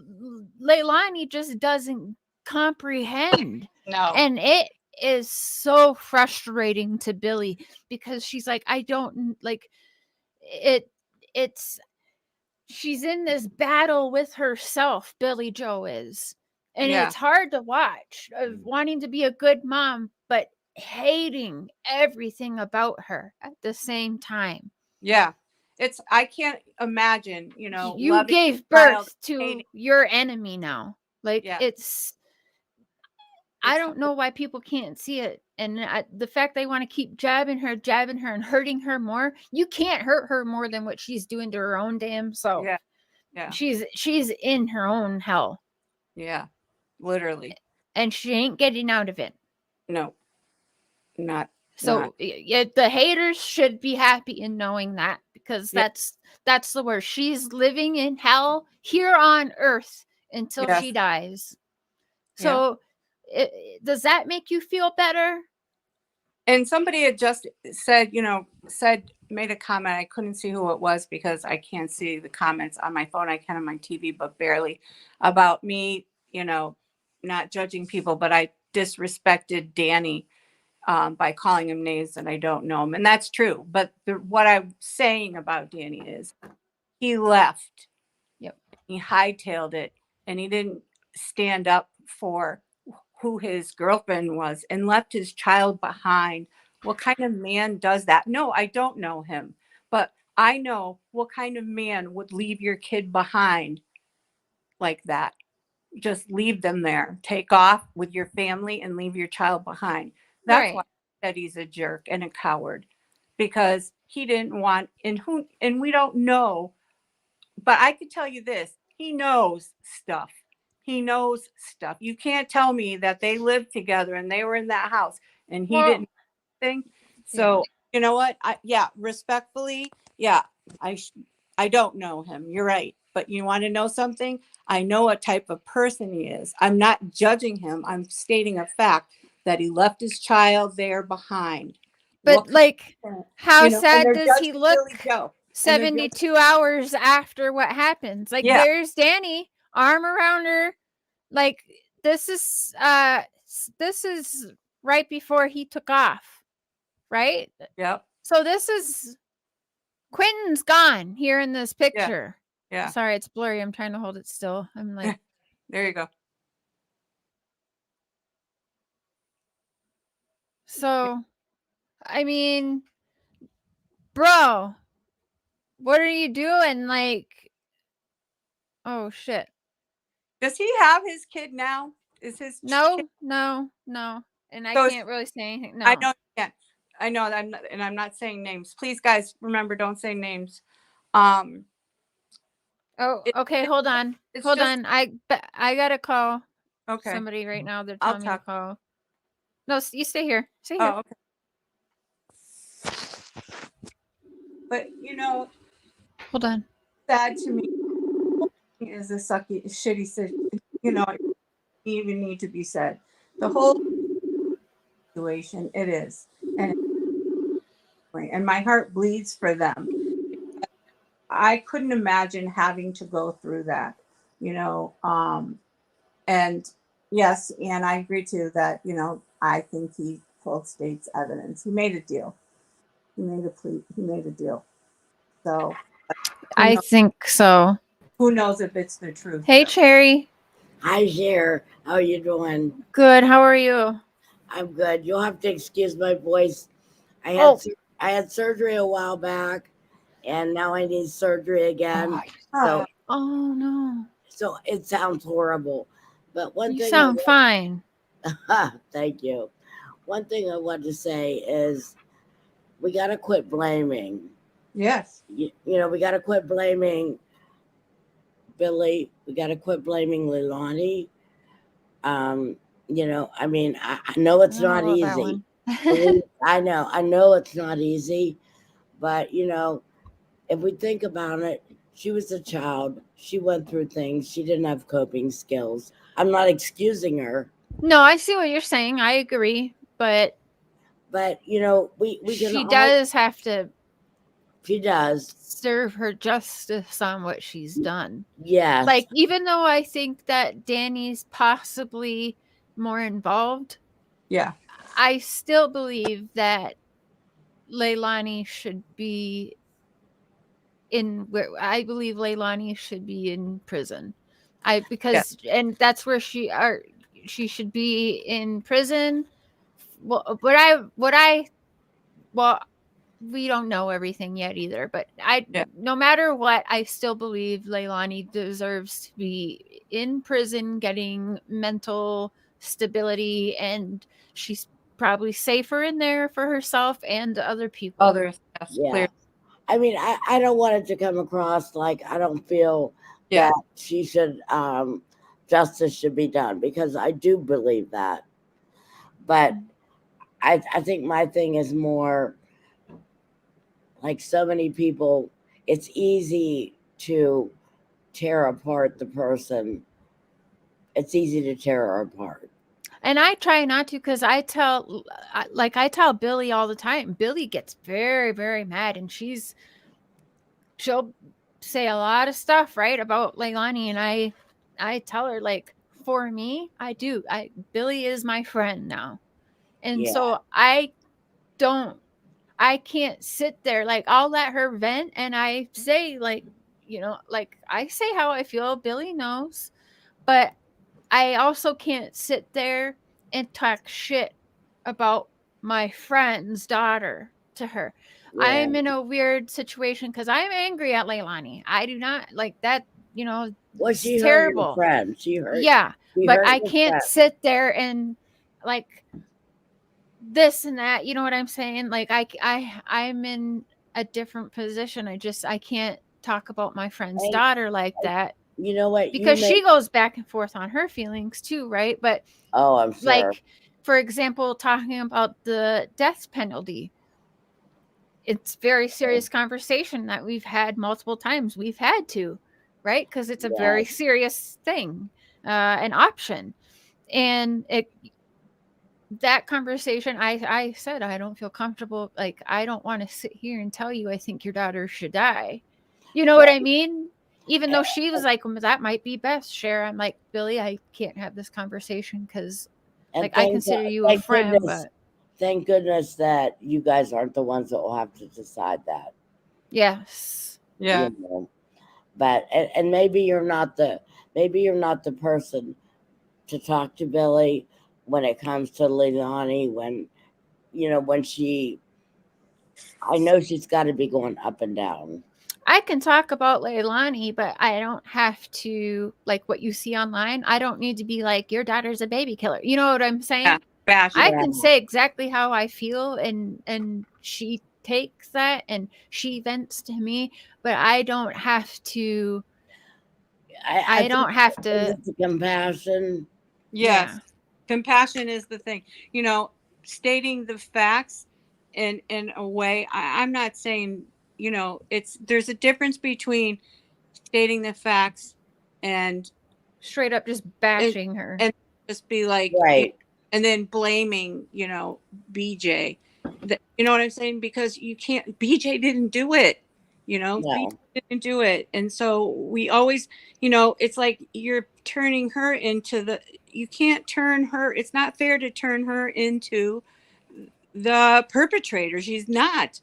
B: Leilani just doesn't comprehend.
H: No.
B: And it is so frustrating to Billy because she's like, I don't like it's she's in this battle with herself, Billy Joe is. And it's hard to watch of wanting to be a good mom, but hating everything about her at the same time.
H: Yeah. I can't imagine,
B: you gave birth to your enemy now. Like it's I don't know why people can't see it. And the fact they want to keep jabbing her and hurting her more. You can't hurt her more than what she's doing to her own damn self.
H: Yeah.
B: She's in her own hell.
H: Yeah. Literally.
B: And she ain't getting out of it.
H: No. Not.
B: Yeah, the haters should be happy in knowing that because that's the word. She's living in hell here on earth until she dies. So does that make you feel better?
H: And somebody had just said, made a comment. I couldn't see who it was because I can't see the comments on my phone. I can on my TV, but barely, about me, not judging people, but I disrespected Danny by calling him names and I don't know him. And that's true. But what I'm saying about Danny is he left.
B: Yep.
H: He hightailed it and he didn't stand up for who his girlfriend was and left his child behind. What kind of man does that? No, I don't know him, but I know what kind of man would leave your kid behind like that. Just leave them there. Take off with your family and leave your child behind. That's why I said he's a jerk and a coward, because he didn't want, and we don't know, but I could tell you this, he knows stuff. He knows stuff. You can't tell me that they lived together and they were in that house and he didn't think. So, you know what? Respectfully, I don't know him. You're right. But you want to know something? I know what type of person he is. I'm not judging him. I'm stating a fact that he left his child there behind.
B: But how sad does he look 72 hours after what happens? Like there's Danny, arm around her. Like this is right before he took off. Right?
H: Yep.
B: So this is Quinton's gone here in this picture.
H: Yeah.
B: Sorry, it's blurry. I'm trying to hold it still. I'm like,
H: there you go.
B: So, I mean, bro, what are you doing? Like, oh shit.
H: Does he have his kid now? Is his
B: no. And I can't really say anything. No.
H: I know you can't. I know that I'm not saying names. Please, guys, remember, don't say names.
B: Okay. Hold on. I gotta call somebody right now. They're telling me to call. No, you stay here. Stay here.
H: Oh, okay. But
B: hold on.
H: Sad to me is a sucky, shitty, it even need to be said. The whole situation, it is, and my heart bleeds for them. I couldn't imagine having to go through that, and yes, and I agree too that, I think he pulled state's evidence. He made a deal. He made a plea. He made a deal. So
B: I think so.
H: Who knows if it's the truth?
B: Hey, Cherry.
I: Hi, Cher. How you doing?
B: Good. How are you?
I: I'm good. You'll have to excuse my voice. I had
B: Oh.
I: I had surgery a while back, and now I need surgery again. So
B: Oh no.
I: so it sounds horrible, but one
B: You
I: thing
B: sound fine.
I: thank you. One thing I want to say is we got to quit blaming.
H: Yes.
I: You know, we got to quit blaming Billy. We got to quit blaming Lielani. You know, I mean, I know it's
B: I don't
I: not
B: know about that
I: easy.
B: one.
I: I know it's not easy, but you know, if we think about it, she was a child. She went through things. She didn't have coping skills. I'm not excusing her,
B: No, I see what you're saying. I agree, but
I: you know, we can
B: she
I: all.
B: does have to
I: She does.
B: serve her justice on what she's done.
I: Yes.
B: Like, even though I think that Danny's possibly more involved,
H: Yeah.
B: I still believe that Leilani should be I believe Leilani should be in prison. And that's where she should be in prison. Well, we don't know everything yet either, but no matter what, I still believe Leilani deserves to be in prison getting mental stability, and she's probably safer in there for herself and other people.
I: Yeah. I mean, I don't want it to come across like I don't feel that she should justice should be done, because I do believe that. But I think my thing is more like so many people, it's easy to tear apart the person. It's easy to tear her apart.
B: And I try not to, because I tell Billy all the time. Billy gets very, very mad, and she'll say a lot of stuff, right, about Leilani, and I tell her, like, for me, Billy is my friend now. And so I can't sit there, like, I'll let her vent, and I say, like, you know, like, I say how I feel. Billy knows, but I also can't sit there and talk shit about my friend's daughter to her. I'm in a weird situation because I'm angry at Leilani. I do not like that, you know.
I: Well, she
B: it's
I: hurt
B: terrible.
I: your friend. She hurt.
B: Yeah,
I: she
B: but
I: hurt
B: I
I: your
B: can't
I: friend.
B: sit there and like this and that. You know what I'm saying? Like I'm in a different position. I can't talk about my friend's daughter like that.
I: You know what?
B: Because she goes back and forth on her feelings too, right? But
I: I'm sure.
B: like, for example, talking about the death penalty, it's very serious conversation that we've had multiple times. We've had to, right? Because it's a very serious thing, an option. And that conversation, I said, I don't feel comfortable. Like, I don't want to sit here and tell you I think your daughter should die. You know what I mean? Even though she was like, well, that might be best, Cher. I'm like, Billy, I can't have this conversation because, like, I consider you a friend. But
I: thank goodness that you guys aren't the ones that will have to decide that.
B: Yes.
H: Yeah.
I: You know? But and maybe you're not the person to talk to Billy when it comes to Lielani. When I know she's got to be going up and down.
B: I can talk about Leilani, but I don't have to, like, what you see online. I don't need to be like, your daughter's a baby killer. You know what I'm saying?
H: Yeah.
B: I can say exactly how I feel, and she takes that and she vents to me, but I don't have to. I don't have to.
I: It's compassion.
H: Yes. Yeah. Compassion is the thing. You know, stating the facts in a way, I'm not saying, you know, there's a difference between stating the facts and
B: straight up just bashing her
H: and just be like,
I: right.
H: And then blaming, you know, BJ. You know what I'm saying? Because you can't, BJ didn't do it, you know, BJ didn't do it. And so we always, you know, it's like you're turning her into you can't turn her, it's not fair to turn her into the perpetrator. She's not,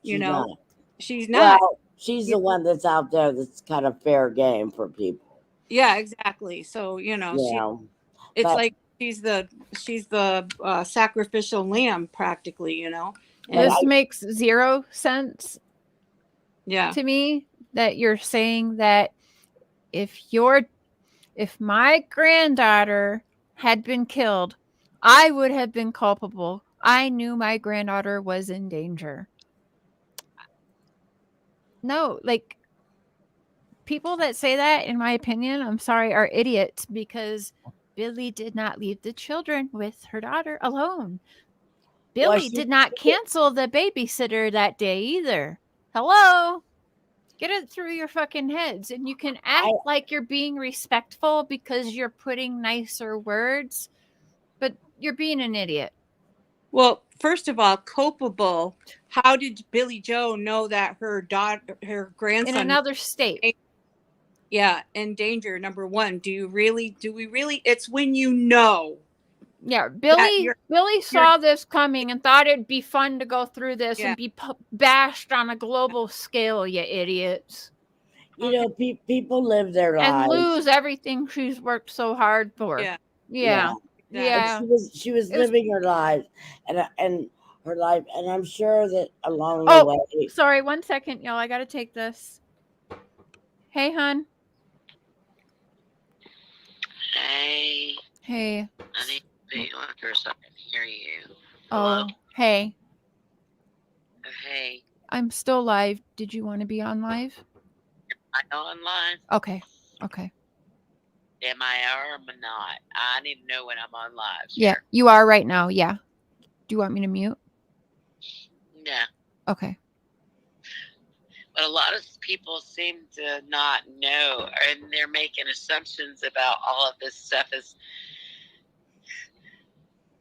H: she's not.
I: Well, she's the one that's out there that's kind of fair game for people.
H: Yeah, exactly. So, you know, it's like she's the sacrificial lamb practically, you know,
B: This makes zero sense
H: Yeah.
B: to me that you're saying that if my granddaughter had been killed, I would have been culpable. I knew my granddaughter was in danger. No, like people that say that, in my opinion, I'm sorry, are idiots because Billy did not leave the children with her daughter alone. Billy did not cancel the babysitter that day either. Hello? Get it through your fucking heads. And you can act like you're being respectful because you're putting nicer words, but you're being an idiot.
H: Well, first of all, culpable. How did Billy Joe know that her daughter, her grandson,
B: in another state?
H: Yeah, in danger. Number one, do we really? It's when you know.
B: Yeah, Billy saw this coming and thought it'd be fun to go through this and be bashed on a global scale, you idiots.
I: You know, people live their lives
B: and lose everything she's worked so hard for. Yeah.
I: She was living her life and her life, and I'm sure that along the way.
B: Sorry, 1 second, y'all. I gotta take this. Hey, hon.
G: Hey.
B: Hey.
G: I need to be on so I can hear you.
B: Oh, hey.
G: Hey.
B: I'm still live. Did you want to be on live?
G: Am I on live?
B: Okay.
G: Am I or am I not? I need to know when I'm on live. Cher.
B: Yeah, you are right now. Yeah. Do you want me to mute?
G: Yeah.
B: Okay.
G: But a lot of people seem to not know, and they're making assumptions about all of this stuff. Is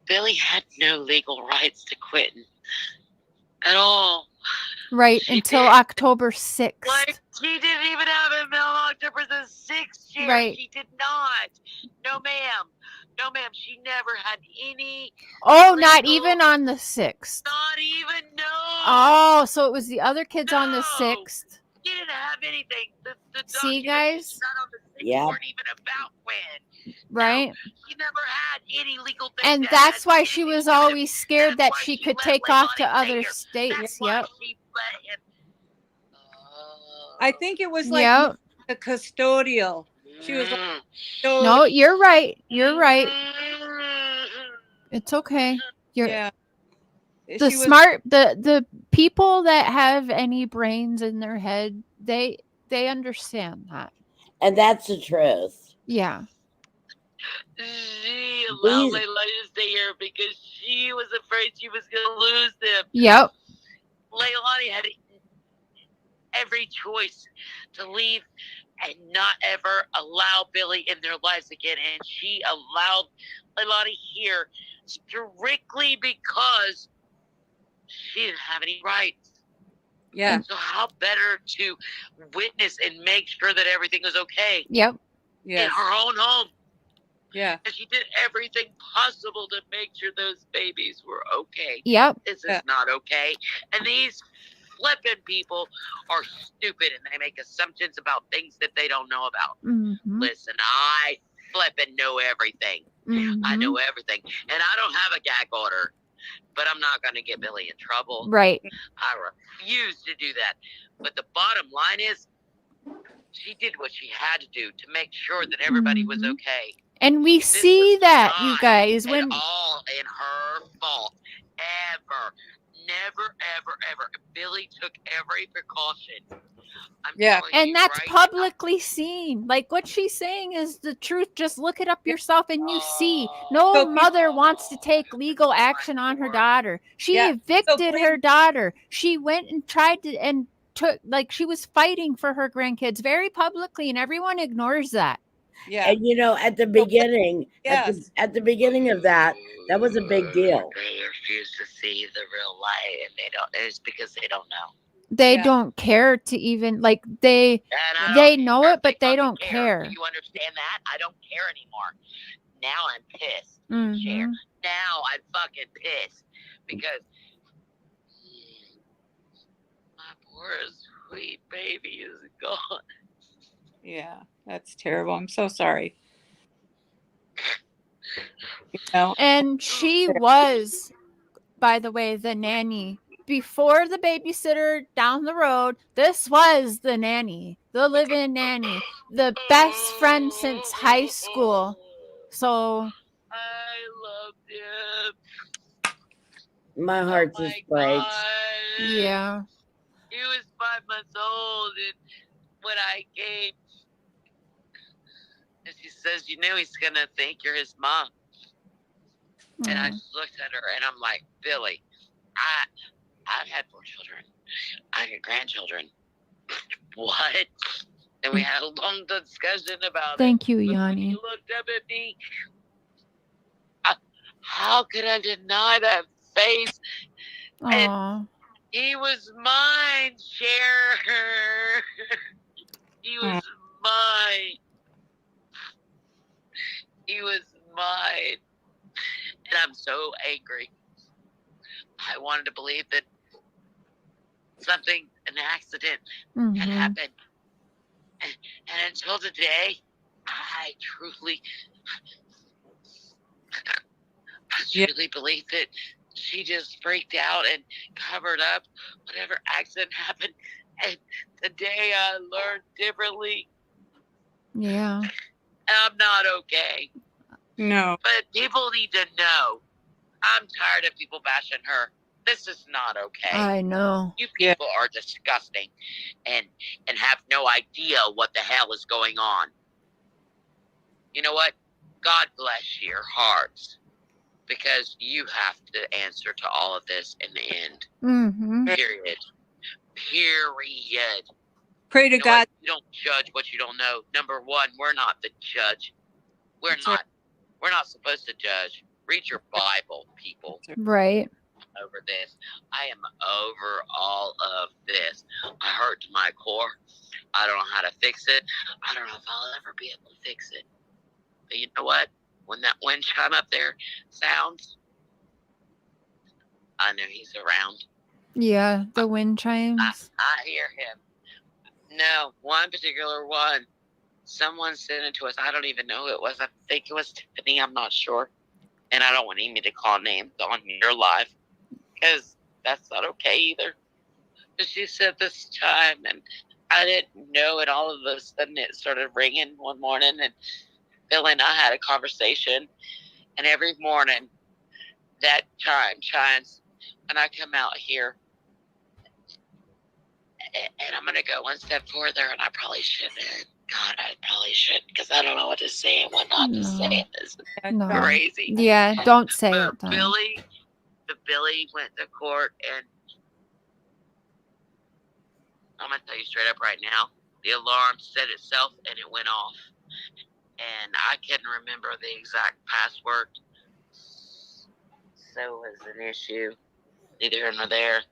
G: Billy had no legal rights to Quinton at all.
B: Right, until October 6th.
G: Like, she didn't even have him on October the 6th, Cher.
B: Right.
G: She did not. No, ma'am. No, ma'am. She never had any.
B: Oh, not even on the 6th.
G: Not even, no.
B: Oh, so it was the other kids on the 6th.
G: She didn't have anything. The
B: See, guys?
G: on the 6th weren't even about Quinn.
B: Right?
G: No, she never had any legal thing.
B: And that's why she was always scared that she could take off to other states. Yep.
H: I think it was like a custodial. She was like,
B: no, you're right. You're right. It's okay. The people that have any brains in their head, they understand that.
I: And that's the truth.
B: Yeah.
G: She allowed Leland to stay here because she was afraid she was going to lose them.
B: Yep.
G: Lielani had every choice to leave and not ever allow Billy in their lives again. And she allowed Lielani here strictly because she didn't have any rights.
H: Yeah.
G: So how better to witness and make sure that everything was okay.
B: Yep.
G: In her own home.
H: Yeah.
G: And she did everything possible to make sure those babies were okay.
B: Yep.
G: This is not okay. And these flipping people are stupid and they make assumptions about things that they don't know about.
B: Mm-hmm.
G: Listen, I flipping know everything.
B: Mm-hmm.
G: I know everything. And I don't have a gag order, but I'm not going to get Billy in trouble.
B: Right.
G: I refuse to do that. But the bottom line is she did what she had to do to make sure that everybody was okay.
B: And we see that, you guys, when
G: all in her fault. Ever. Never, ever. Billy took every precaution.
B: And that's publicly seen. Like what she's saying is the truth. Just look it up yourself and you see. No mother wants to take legal action on her daughter. She evicted her daughter. She went and tried to and took, like, she was fighting for her grandkids very publicly, and everyone ignores that.
I: Yeah. And you know, at the beginning, at the beginning of that was a big deal.
G: They refuse to see the real light, and they don't. It's because they don't know.
B: They don't care to even, like, they know it, but they don't care.
G: You understand that? I don't care anymore. Now I'm pissed.
B: Mm-hmm.
G: Now I'm fucking pissed because my poor sweet baby is gone.
H: Yeah, that's terrible. I'm so sorry. You know?
B: And she was, by the way, the nanny before the babysitter down the road, this was the nanny, the live-in nanny, the best friend since high school. So
G: I loved him.
I: My heart just breaks.
G: God.
B: yeah.
G: He was 5 months old, and when I came, and she says, "You know, he's gonna think you're his mom." And I just looked at her, and I'm like, "Billy, I've had 4 children. I got grandchildren. What?" And we had a long discussion about
B: Thank
G: it.
B: you,
G: But when
B: Yanni.
G: he looked up at me, how could I deny that face?
B: Aw.
G: He was mine, Cher. He was mine. He was mine. And I'm so angry. I wanted to believe that something, an accident had happened. And until today, I truly believe that she just freaked out and covered up whatever accident happened. And today I learned differently.
B: Yeah.
G: I'm not okay.
H: No.
G: But people need to know. I'm tired of people bashing her. This is not okay.
B: I know.
G: You people are disgusting and have no idea what the hell is going on. You know what? God bless your hearts, because you have to answer to all of this in the end.
B: Mm-hmm.
G: Period. Period.
H: Pray to
G: You know
H: God.
G: what? You don't judge what you don't know. Number one, we're not the judge. We're not supposed to judge. Read your Bible, people.
B: Right.
G: Over this. I am over all of this. I hurt to my core. I don't know how to fix it. I don't know if I'll ever be able to fix it. But you know what? When that wind chime up there sounds, I know he's around.
B: Yeah, the wind chimes.
G: I hear him. No, one particular one. Someone sent it to us. I don't even know who it was. I think it was Tiffany. I'm not sure. And I don't want Amy to call names on your live, because that's not okay either. But she said this time, and I didn't know, and all of a sudden it started ringing one morning, and Billy and I had a conversation, and every morning that chime chimes, and I come out here, and I'm going to go one step further, and I probably shouldn't. God, I probably shouldn't, because I don't know what to say and what not to say. This is crazy.
B: Yeah, don't say
G: But
B: it. Then.
G: Billy went to court, and I'm going to tell you straight up right now, the alarm set itself, and it went off. And I couldn't remember the exact password. So it was an issue. Neither here nor there.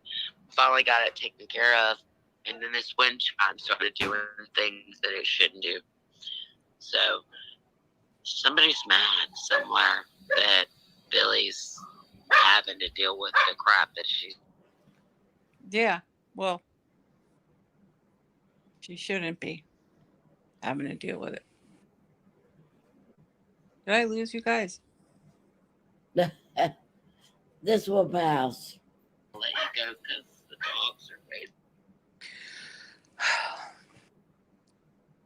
G: Finally got it taken care of. And then this wind chime started doing things that it shouldn't do. So somebody's mad somewhere that Billy's having to deal with the crap that she's.
H: Yeah. Well, she shouldn't be having to deal with it. Did I lose you guys?
I: This will pass.
G: Let you go because the dogs are crazy.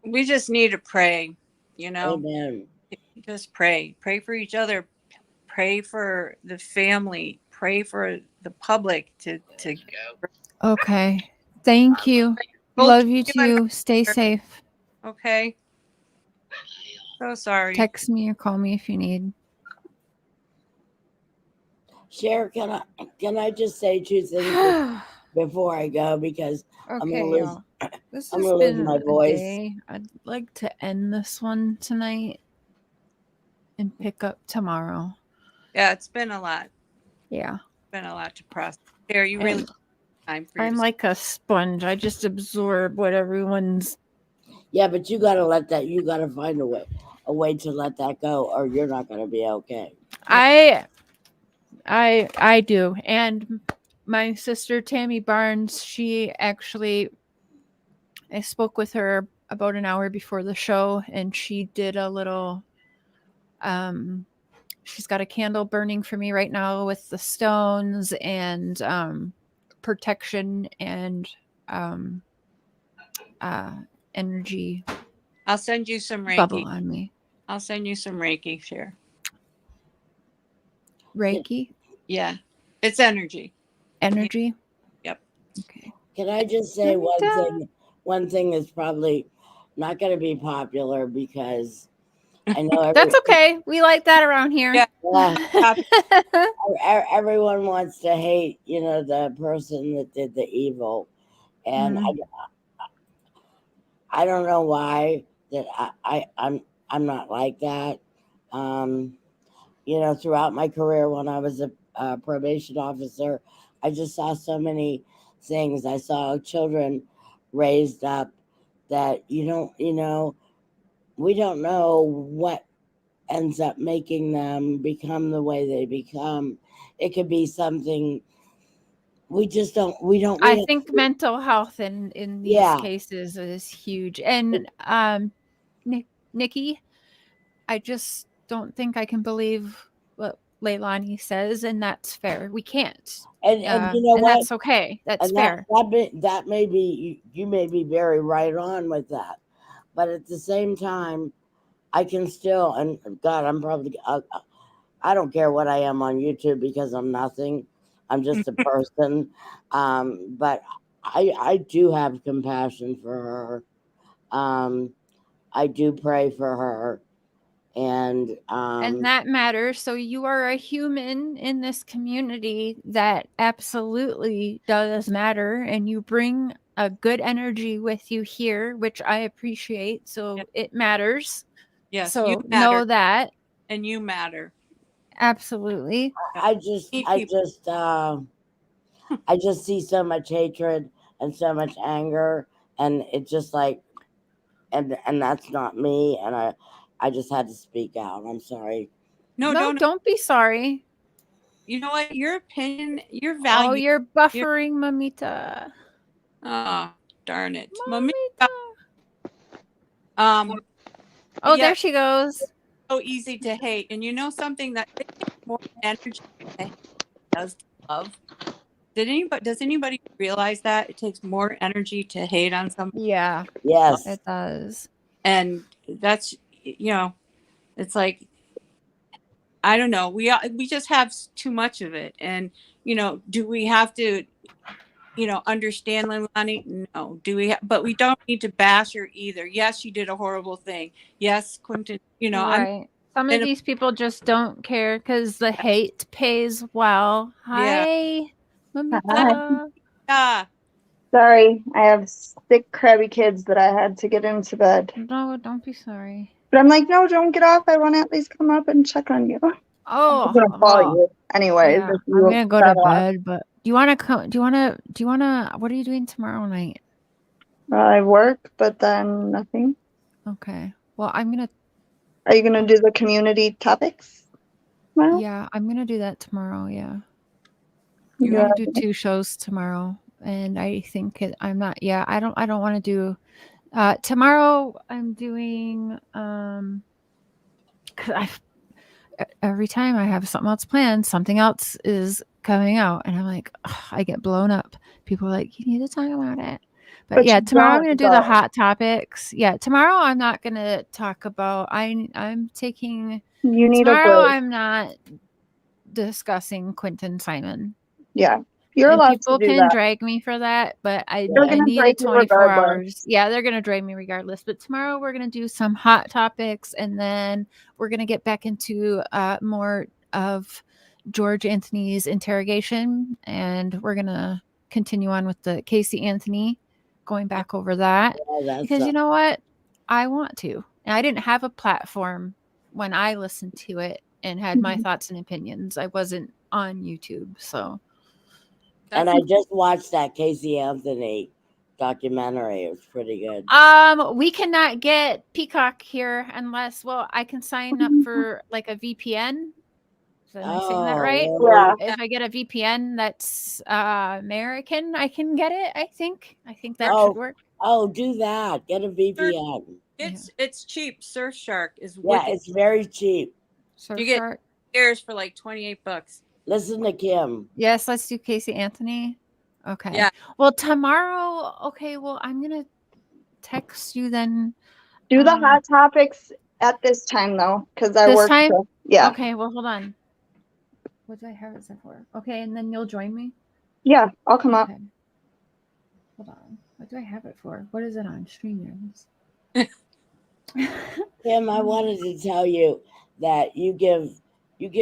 H: We just need to pray, you know.
I: Amen.
H: Just pray. Pray for each other. Pray for the family. Pray for the public to
B: Okay. Thank you.
H: Well,
B: Love you too. Stay safe.
H: Okay. So sorry.
B: Text me or call me if you need.
I: Cher, can I just say 2 things before I go, because I'm
B: Okay,
I: gonna lose.
B: y'all. This
I: I'm
B: has
I: gonna lose
B: been
I: my
B: a
I: voice.
B: day. I'd like to end this one tonight and pick up tomorrow.
H: Yeah, it's been a lot.
B: Yeah.
H: It's been a lot to process. There, you really time for
B: I'm
H: yourself.
B: like a sponge. I just absorb what everyone's.
I: Yeah, but you gotta let that. You gotta find a way to let that go, or you're not gonna be okay.
B: I do. And my sister Tammy Barnes, she actually, I spoke with her about an hour before the show, and she did a little she's got a candle burning for me right now with the stones and protection and energy
H: I'll send you some
B: bubble
H: Reiki.
B: on me.
H: I'll send you some Reiki, Cher.
B: Reiki?
H: Yeah. It's energy.
B: Energy?
H: Yep.
B: Okay.
I: Can I just say one thing? One thing that's probably not going to be popular because I know
B: That's okay. We like that around here.
H: Yeah.
I: everyone wants to hate, the person that did the evil, and I don't know why that I'm not like that. Throughout my career when I was a probation officer, I just saw so many things. I saw children raised up that we don't know what ends up making them become the way they become. It could be something we don't
B: I think mental health in these cases is huge. And Nikki, I just don't think I can believe what Leilani says, and that's fair. We can't.
I: And you know what?
B: That's okay. That's
I: and
B: fair.
I: That may be, you may be very right on with that. But at the same time, I can still, and God, I'm probably, I don't care what I am on YouTube because I'm nothing. I'm just a person. But I do have compassion for her. I do pray for her. And
B: that matters. So you are a human in this community that absolutely does matter, and you bring a good energy with you here, which I appreciate. So it matters.
H: Yes.
B: So
H: You matter.
B: know that.
H: And you matter.
B: Absolutely.
I: I just see so much hatred and so much anger, and it's just like, and that's not me, and I just had to speak out. I'm sorry.
H: No,
B: don't be sorry.
H: You know what? Your opinion, your value.
B: Oh, you're buffering, Mamita.
H: Oh, darn it.
B: Mamita. There she goes.
H: So easy to hate. And you know something that takes more energy than does to love? Does anybody realize that it takes more energy to hate on somebody?
B: Yeah.
I: Yes.
B: It does.
H: And that's, it's like, I don't know. We just have too much of it. And, do we have to, understand Lielani? No. Do we? But we don't need to bash her either. Yes, she did a horrible thing. Yes, Quinton,
B: right. Some of these people just don't care because the hate pays well. Hi, Mamita.
H: Yeah.
J: Sorry, I have sick, crabby kids that I had to get into bed.
B: No, don't be sorry.
J: But I'm like, no, don't get off. I want to at least come up and check on you.
B: Oh,
J: I'm gonna call you anyways.
B: Yeah, I'm gonna go to bed. But do you want to come? Do you want to? What are you doing tomorrow night?
J: I work, but then nothing.
B: Okay. Well, I'm gonna.
J: Are you gonna do the community topics tomorrow?
B: Yeah, I'm gonna do that tomorrow. Yeah. I'm gonna do 2 shows tomorrow, and I think I'm not. Yeah, I don't want to do. Tomorrow I'm doing. Cause every time I have something else planned, something else is coming out, and I'm like, I get blown up. People are like, you need to talk about it. But yeah, tomorrow I'm going to do the hot topics. Yeah, tomorrow I'm not going to talk about. I'm taking.
J: You need
B: tomorrow.
J: a break.
B: I'm not discussing Quinton Simon.
J: Yeah, you're allowed
B: people
J: to do
B: can
J: that.
B: drag me for that, but I need
J: break
B: 24
J: regardless.
B: hours. Yeah, they're gonna drag me regardless. But tomorrow we're gonna do some hot topics, and then we're gonna get back into more of George Anthony's interrogation, and we're gonna continue on with the Casey Anthony, going back over that because you know what, I want to. And I didn't have a platform when I listened to it and had my thoughts and opinions. I wasn't on YouTube, so.
I: And I just watched that Casey Anthony documentary. It was pretty good.
B: We cannot get Peacock here unless, I can sign up for like a VPN. Am I saying that right?
J: Yeah.
B: If I get a VPN that's American, I can get it. I think that should work.
I: Oh, do that. Get a VPN.
H: It's cheap. Surfshark is
I: wicked. It's very cheap.
H: You get shares for like $28.
I: Listen to Kim.
B: Yes, let's do Casey Anthony. Okay.
H: Yeah.
B: Well, tomorrow. Okay. Well, I'm gonna text you then.
J: Do the hot topics at this time though, because I
B: This
J: work.
B: time.
J: Yeah.
B: Okay. Well, hold on. What do I have it set for? Okay, and then you'll join me.
J: Yeah, I'll come up.
B: Okay. Hold on. What do I have it for? What is it on StreamYards?
I: Kim, I wanted to tell you that you give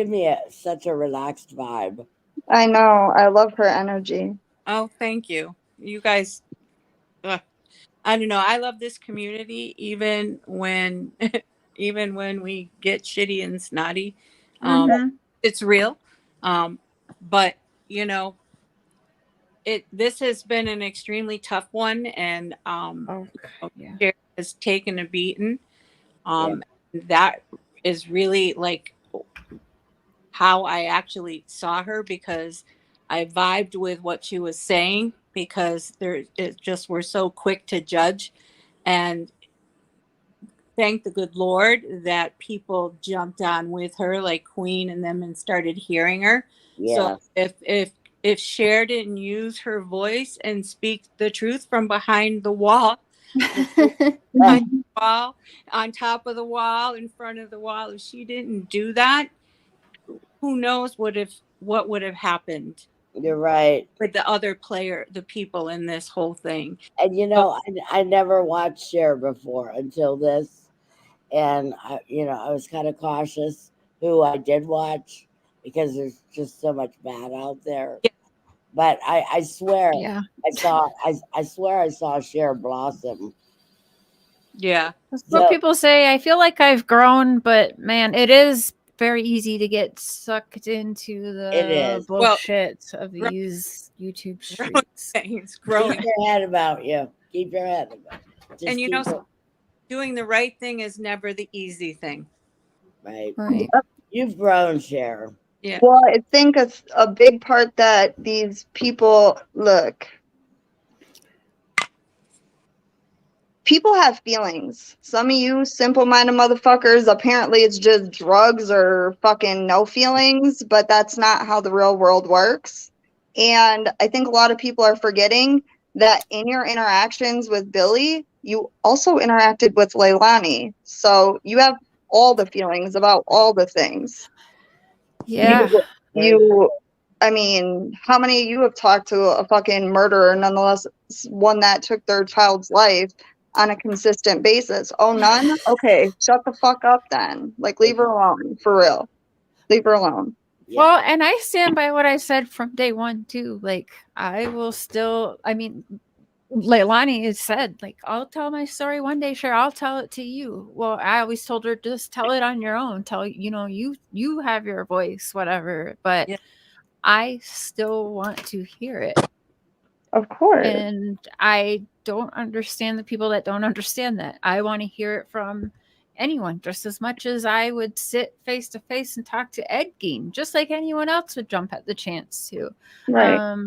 I: me such a relaxed vibe.
J: I know. I love her energy.
H: Oh, thank you. You guys, I don't know. I love this community, even when even when we get shitty and snotty. It's real. But you know, this has been an extremely tough one, and Cher has taken a beating. That is really like how I actually saw her, because I vibed with what she was saying, because we're so quick to judge, and thank the good Lord that people jumped on with her like Queen and them and started hearing her.
I: Yeah.
H: So if Cher didn't use her voice and speak the truth from behind the wall, behind the wall, on top of the wall, in front of the wall, if she didn't do that, who knows what would have happened.
I: You're right.
H: With the people in this whole thing.
I: And you know, I never watched Cher before until this, and I was kind of cautious who I did watch, because there's just so much bad out there.
H: Yeah.
I: But I swear, I swear I saw Cher blossom.
H: Yeah.
B: That's what people say. I feel like I've grown, but man, it is very easy to get sucked into the bullshit of these YouTube streets.
H: It's growing.
I: Keep your head about you. Keep your head about you.
H: And you know, doing the right thing is never the easy thing.
I: Right.
B: Right.
I: You've grown, Cher.
H: Yeah.
J: Well, I think a big part that these people look. People have feelings. Some of you simple-minded motherfuckers, apparently it's just drugs or fucking no feelings, but that's not how the real world works. And I think a lot of people are forgetting that in your interactions with Billy, you also interacted with Leilani. So you have all the feelings about all the things.
B: Yeah.
J: I mean, how many of you have talked to a fucking murderer, nonetheless one that took their child's life on a consistent basis? Oh, none? Okay, shut the fuck up then. Like, leave her alone, for real. Leave her alone.
B: Yeah. Well, and I stand by what I said from day one, too. Like, I will still, I mean, Lielani has said, like, I'll tell my story one day, sure, I'll tell it to you. Well, I always told her, just tell it on your own. You have your voice, whatever. But I still want to hear it.
J: Of course.
B: And I don't understand the people that don't understand that. I want to hear it from anyone just as much as I would sit face to face and talk to Ed Gein, just like anyone else would jump at the chance to.
J: Right.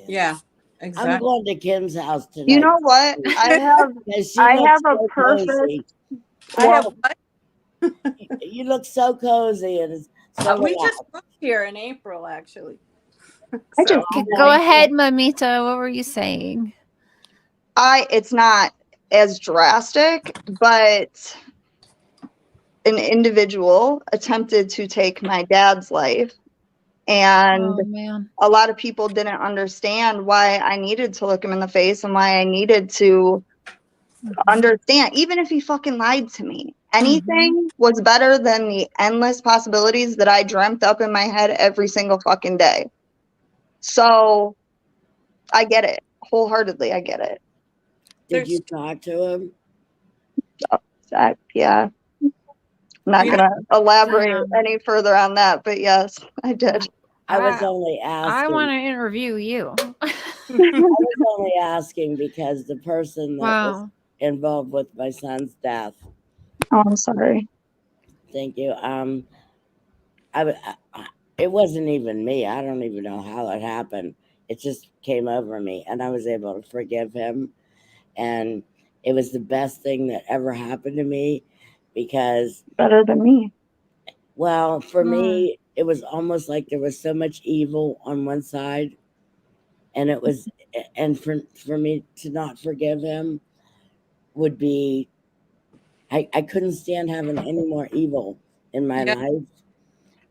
H: Yeah, exactly.
I: I'm going to Kim's house tonight.
J: You know what? I have a perfect.
I: You look so cozy, and so
H: we just moved here in April, actually.
B: Go ahead, Mamita. What were you saying?
J: It's not as drastic, but an individual attempted to take my dad's life, and a lot of people didn't understand why I needed to look him in the face and why I needed to understand, even if he fucking lied to me. Anything was better than the endless possibilities that I dreamt up in my head every single fucking day. So I get it wholeheartedly. I get it.
I: Did you talk to him?
J: Yeah. I'm not going to elaborate any further on that, but yes, I did.
I: I was only asking.
B: I want to interview you.
I: I was only asking because the person that was involved with my son's death.
J: Oh, I'm sorry.
I: Thank you. It wasn't even me. I don't even know how it happened. It just came over me, and I was able to forgive him. And it was the best thing that ever happened to me, because
J: better than me.
I: Well, for me, it was almost like there was so much evil on one side, And it was, and for me to not forgive him would be, I couldn't stand having any more evil in my life.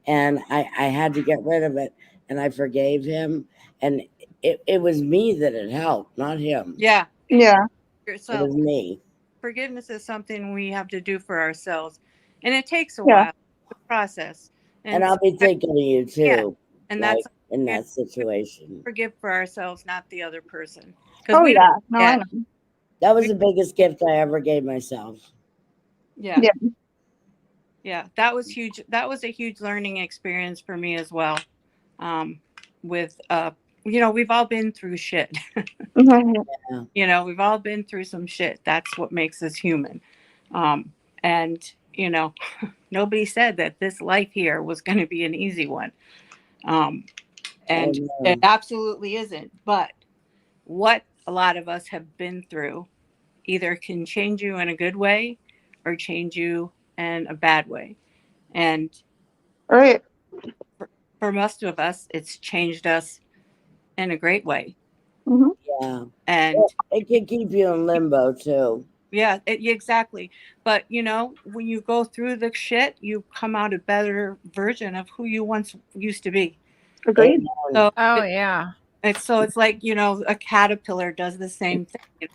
I: And I had to get rid of it. And I forgave him. And it was me that it helped, not him.
H: Yeah.
J: Yeah.
I: It was me.
H: Forgiveness is something we have to do for ourselves. And it takes a
J: Yeah.
H: while to process.
I: And I'll be thinking of you too.
H: Yeah. And
I: like,
H: that's
I: in that situation.
H: Forgive for ourselves, not the other person.
J: Oh, yeah. No, I know.
I: That was the biggest gift I ever gave myself.
H: Yeah.
J: Yeah.
H: Yeah. That was huge. That was a huge learning experience for me as well. With, you know, we've all been through shit.
J: Mhm.
H: You know, we've all been through some shit. That's what makes us human. And, you know, nobody said that this life here was going to be an easy one. And it absolutely isn't. But what a lot of us have been through either can change you in a good way or change you in a bad way. And
J: right.
H: For most of us, it's changed us in a great way.
J: Mm-hmm.
I: Yeah.
H: And
I: it can keep you in limbo too.
H: Yeah, exactly. But, you know, when you go through the shit, you come out a better version of who you once used to be.
J: Agreed.
H: So
B: yeah.
H: It's like, you know, a caterpillar does the same thing.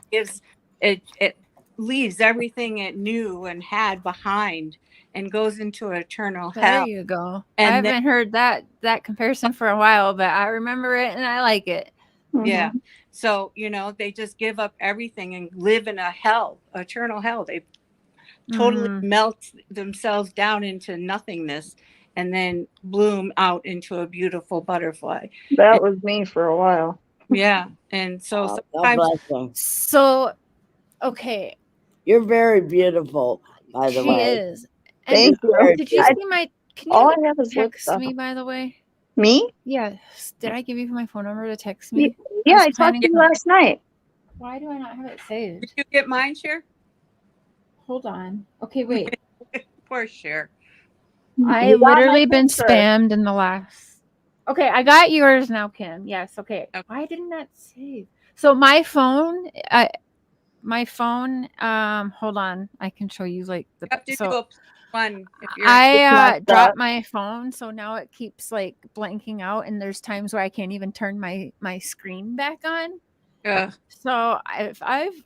H: It leaves everything it knew and had behind and goes into eternal hell.
B: There you go.
H: And
B: I haven't heard that comparison for a while, but I remember it and I like it.
H: Yeah. So, you know, they just give up everything and live in a hell, eternal hell. They totally melt themselves down into nothingness and then bloom out into a beautiful butterfly.
J: That was me for a while.
H: Yeah. And so
B: So, okay.
I: You're very beautiful, by the way.
B: She is. And
J: Thank you.
B: Did you see my, can
J: all
B: you
J: I have is lip
B: text
J: stuff.
B: me, by the way?
J: Me?
B: Yes. Did I give you my phone number to text me?
J: Yeah, I talked to you last night.
B: Why do I not have it saved?
H: Did you get mine, Cher?
B: Hold on. Okay, wait.
H: Poor Cher.
B: I literally been spammed in the last. Okay, I got yours now, Kim. Yes. Okay. Why didn't that save? So my phone, hold on. I can show you like the.
H: You have to do a one. If you're
B: I dropped my phone, so now it keeps like blanking out, and there's times where I can't even turn my screen back on.
H: Yeah.
B: So I've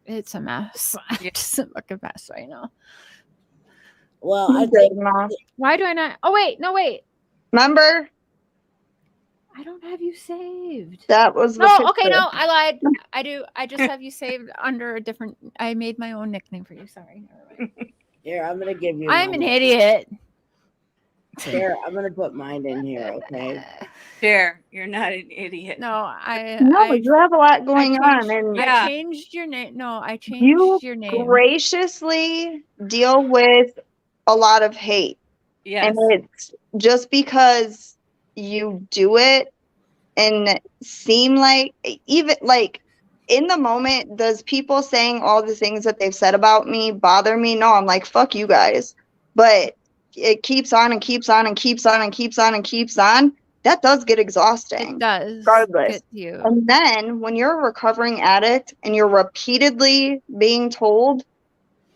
B: it's a mess. I'm just a fucking mess right now.
I: Well, I think.
B: Why do I not? Oh wait, no wait.
J: Remember?
B: I don't have you saved.
J: That was the
B: no. Okay,
J: picture.
B: no, I lied. I do. I just have you saved under a different. I made my own nickname for you. Sorry. Never mind.
I: Here, I'm gonna give you.
B: I'm an idiot.
I: Here, I'm gonna put mine in here. Okay.
H: Cher, you're not an idiot.
B: No,
J: you have a lot going on, and
B: I changed your name. No, I changed
J: you
B: your name.
J: graciously deal with a lot of hate.
H: Yes.
J: And it's just because you do it and seem like, even like in the moment, does people saying all the things that they've said about me bother me? No, I'm like, fuck you guys. But it keeps on and keeps on and keeps on and keeps on and keeps on. That does get exhausting.
B: It does.
J: Regardless.
B: Get you.
J: And then when you're a recovering addict and you're repeatedly being told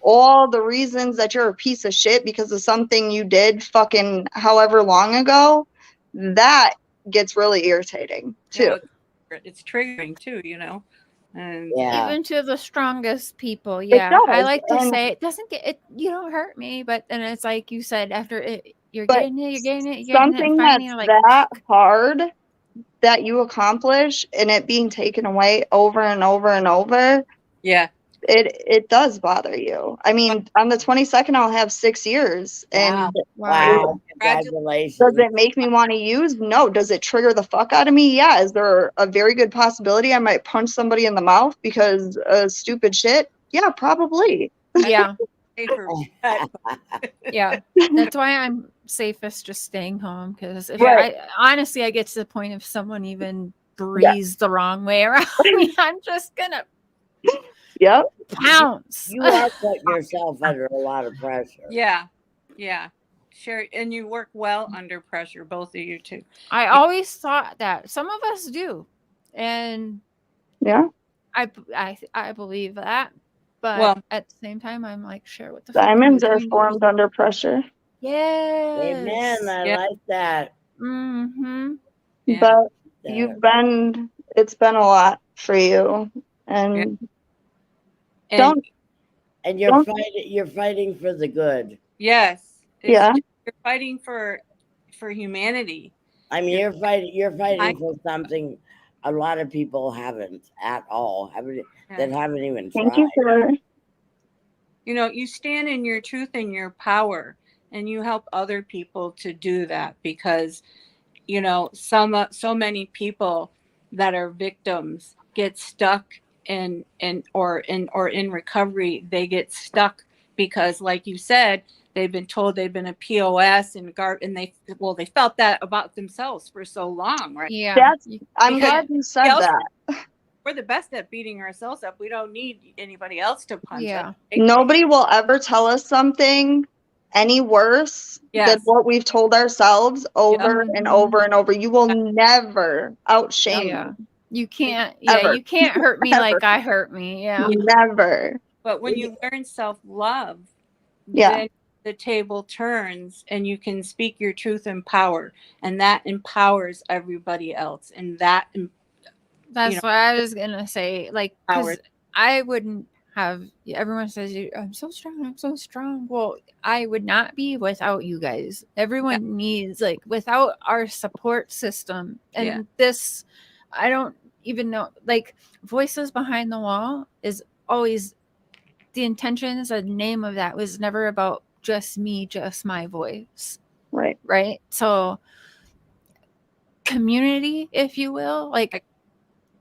J: all the reasons that you're a piece of shit because of something you did fucking however long ago, that gets really irritating too.
H: Yeah, it's triggering too, you know. And
B: even to the strongest people, yeah. I like to say it doesn't get it. You don't hurt me, but then it's like you said after it, you're getting it, you're getting it, you're
J: something
B: getting it.
J: that's
B: You're like,
J: that hard that you accomplish and it being taken away over and over and over.
H: Yeah.
J: It does bother you. I mean, on the 22nd, I'll have 6 years. And
I: wow. Congratulations.
J: Does it make me want to use? No. Does it trigger the fuck out of me? Yeah. Is there a very good possibility I might punch somebody in the mouth because of stupid shit? Yeah, probably.
B: Yeah. Yeah. That's why I'm safest just staying home. Because if honestly, I get to the point if someone even breathes the wrong way around me, I'm just gonna
J: Yep.
B: pounce.
I: You are putting yourself under a lot of pressure.
H: Yeah. Yeah. Cher, and you work well under pressure, both of you too.
B: I always thought that. Some of us do. And
J: Yeah.
B: I believe that. But
H: Well,
B: at the same time, I'm like, Cher, what the fuck
J: Diamonds are
B: doing?
J: formed under pressure.
B: Yes.
I: Amen. I
H: Yeah.
I: like that.
B: Mm-hmm.
H: Yeah.
J: But
I: Yeah.
J: it's been a lot for you. And
H: And
J: don't,
I: And you're fighting for the good.
H: yes,
J: yeah.
H: you're fighting for humanity.
I: I mean, you're fighting for something a lot of people haven't at all. That haven't even tried.
J: Thank you for,
H: You know, you stand in your truth and your power, and you help other people to do that, because, you know, so many people that are victims get stuck in recovery. They get stuck because, like you said, they've been told they've been a POS and they felt that about themselves for so long, right?
B: Yeah.
J: I'm glad you said that.
H: We're the best at beating ourselves up. We don't need anybody else to punch us.
J: Nobody will ever tell us something any worse than what we've told ourselves over and over and over. You will never outshame me.
B: You can't.
J: Ever.
B: Yeah, you can't hurt me like I hurt me. Yeah.
J: Never.
H: But when you learn self-love,
J: yeah,
H: then the table turns and you can speak your truth in power, and that empowers everybody else. And that
B: That's what I was gonna say. Like, because I wouldn't have. Everyone says I'm so strong. I'm so strong. Well, I would not be without you guys. Everyone needs, like, without our support system. And this, I don't even know. Like, Voices Behind the Wall is always the intentions. The name of that was never about just me, just my voice.
J: Right.
B: Right. So, community, if you will, like.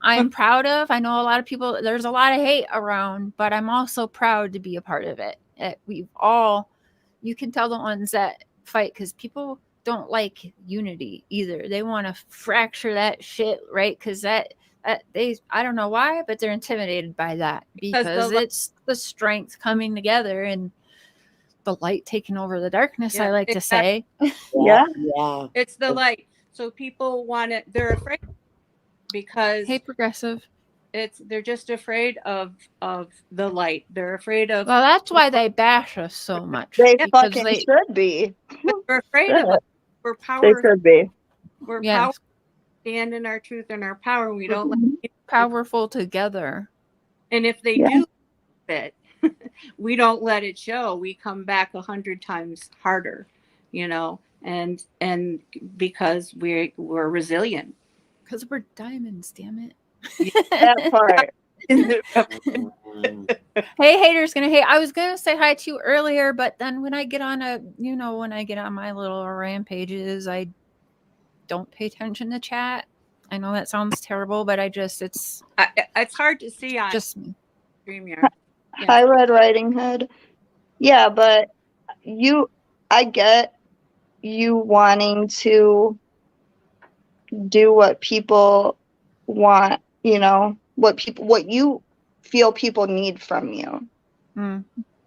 B: I'm proud of. I know a lot of people, there's a lot of hate around, but I'm also proud to be a part of it. You can tell the ones that fight, because people don't like unity either. They want to fracture that shit, right? Because I don't know why, but they're intimidated by that, because it's the strength coming together and the light taking over the darkness, I like to say.
J: Yeah.
H: It's the light. So people want it, they're afraid. Because
B: hey, progressive,
H: they're just afraid of the light. They're afraid of.
B: Well, that's why they bash us so much.
J: They fucking should be.
H: We're afraid of it. We're power.
J: They should be.
H: We're power. Stand in our truth and our power. We don't let
B: powerful together.
H: And if they do it, we don't let it show. We come back 100 times harder, you know, and because we're resilient.
B: Because we're diamonds, damn it.
J: That part.
B: Hey, haters gonna hate. I was gonna say hi to you earlier, but then when I get on my little rampages, I don't pay attention to chat. I know that sounds terrible, but it's
H: hard to see on
B: just me.
H: StreamYard.
J: Hi, Red Riding Hood. Yeah, but I get you wanting to do what people want, you know, what you feel people need from you.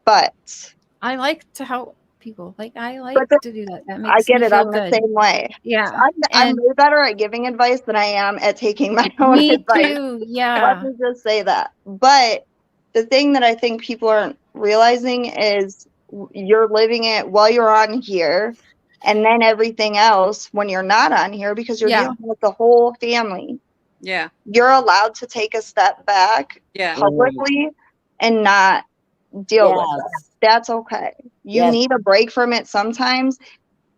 J: But
B: I like to help people. Like, I like to do that. That makes
J: I get
B: me
J: it.
B: feel
J: I'm
B: good.
J: the same way.
B: Yeah.
J: I'm way better at giving advice than I am at taking my own advice.
B: Me too. Yeah.
J: Let me just say that. But the thing that I think people aren't realizing is you're living it while you're on here, and then everything else when you're not on here, because you're dealing with the whole family.
H: Yeah.
J: You're allowed to take a step back publicly and not deal with it. That's okay. You need a break from it sometimes.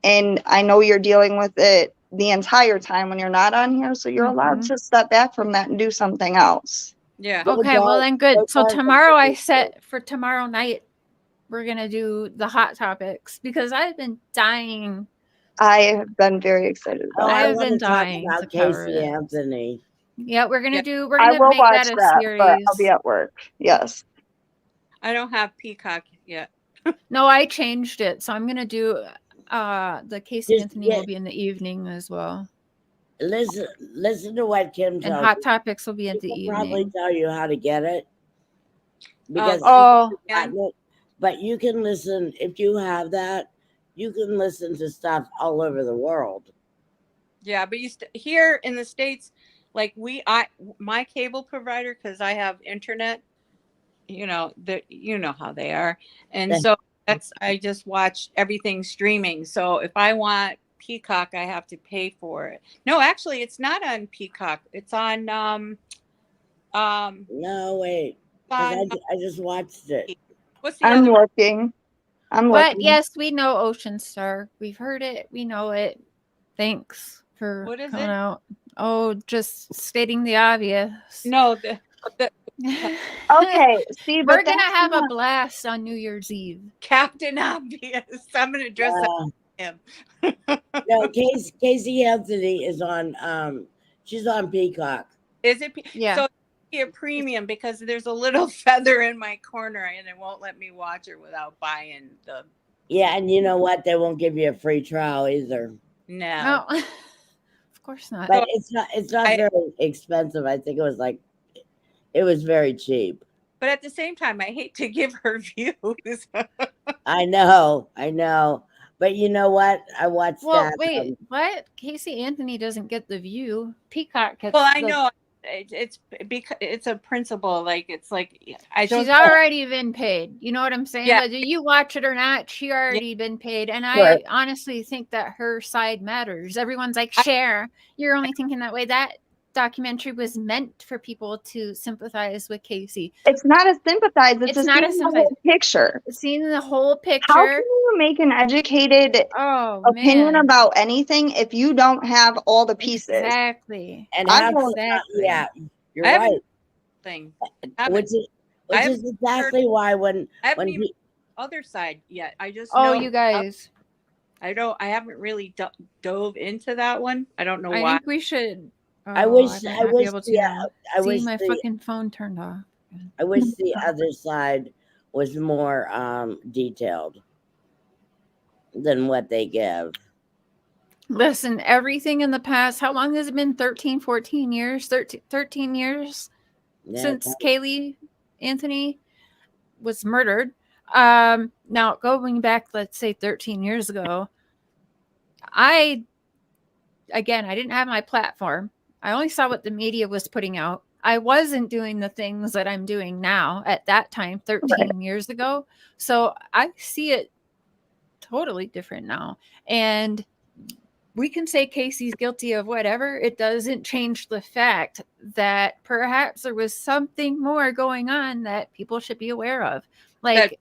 J: And I know you're dealing with it the entire time when you're not on here. So you're allowed to step back from that and do something else.
H: Yeah.
B: Okay, well then good. So tomorrow I set for tomorrow night, we're going to do the hot topics, because I've been dying.
J: I have been very excited about it.
B: I've been dying to cover
I: Casey
B: it.
I: Anthony.
B: Yeah, we're going to
J: I
B: make
J: will
B: that
J: watch
B: a
J: that,
B: series.
J: but I'll be at work. Yes.
H: I don't have Peacock yet.
B: No, I changed it. So I'm going to do the Casey Anthony will be in the evening as well.
I: Listen to what Kim tells
B: And
I: you.
B: hot topics will be at the
I: She'll
B: evening.
I: probably tell you how to get it. Because but you can listen if you have that. you can listen to stuff all over the world.
H: Yeah, but here in the States, like my cable provider, because I have internet, you know how they are, and so I just watch everything streaming. So if I want Peacock, I have to pay for it. No, actually, it's not on Peacock. It's on
I: No, wait, because I just watched it.
H: What's the
J: I'm
H: other?
J: looking.
B: But yes, we know Ocean Star. We've heard it. We know it. Thanks for
H: What is
B: coming
H: it?
B: out. Oh, just stating the obvious.
H: No,
J: Okay, see,
B: We're
J: but
B: gonna
J: that's
B: have a
J: not-
B: blast on New Year's Eve.
H: Captain Obvious. I'm gonna dress up him.
I: No, Casey Anthony is on. She's on Peacock.
H: Is it?
B: Yeah.
H: So a premium because there's a little feather in my corner and it won't let me watch her without buying the.
I: Yeah, and you know what? They won't give you a free trial either.
H: No.
B: Of course not.
I: But it's not very expensive. I think it was very cheap.
H: But at the same time, I hate to give her views.
I: I know. But you know what? I watched that.
B: Wait, what? Casey Anthony doesn't get the view. Peacock gets.
H: Well, I know it's because it's a principle. Like it's like
B: She's already been paid. You know what I'm saying?
H: Yeah.
B: Whether you watch it or not, she already been paid. And
J: Right.
B: I honestly think that her side matters. Everyone's like, Cher, you're only thinking that way. That documentary was meant for people to sympathize with Casey.
J: It's not a sympathize. It's
B: not a
J: seeing the
B: sympathize.
J: whole picture.
B: Seeing the whole picture.
J: How can you make an educated opinion
B: man.
J: about anything if you don't have all the pieces?
B: Exactly.
I: And
B: Exactly.
I: yeah, you're
H: I haven't
I: right.
H: thing.
I: Which is exactly why when
H: Other side yet. I just
B: Oh,
H: know
B: you guys.
H: I haven't really dove into that one. I don't know
B: I
H: why.
B: think we should.
I: I wish
B: might not be able to now.
I: I
B: See,
I: wish
B: my
I: the-
B: fucking phone turned off.
I: I wish the other side was more detailed than what they give.
B: Listen, everything in the past, how long has it been? 13, 14 years? 13 years
I: Yeah,
B: since Kaylee Anthony was murdered. Now, going back, let's say 13 years ago, I didn't have my platform. I only saw what the media was putting out. I wasn't doing the things that I'm doing now at that time, 13 years ago. So I see it totally different now. And we can say Casey's guilty of whatever. It doesn't change the fact that perhaps there was something more going on that people should be aware of. Like,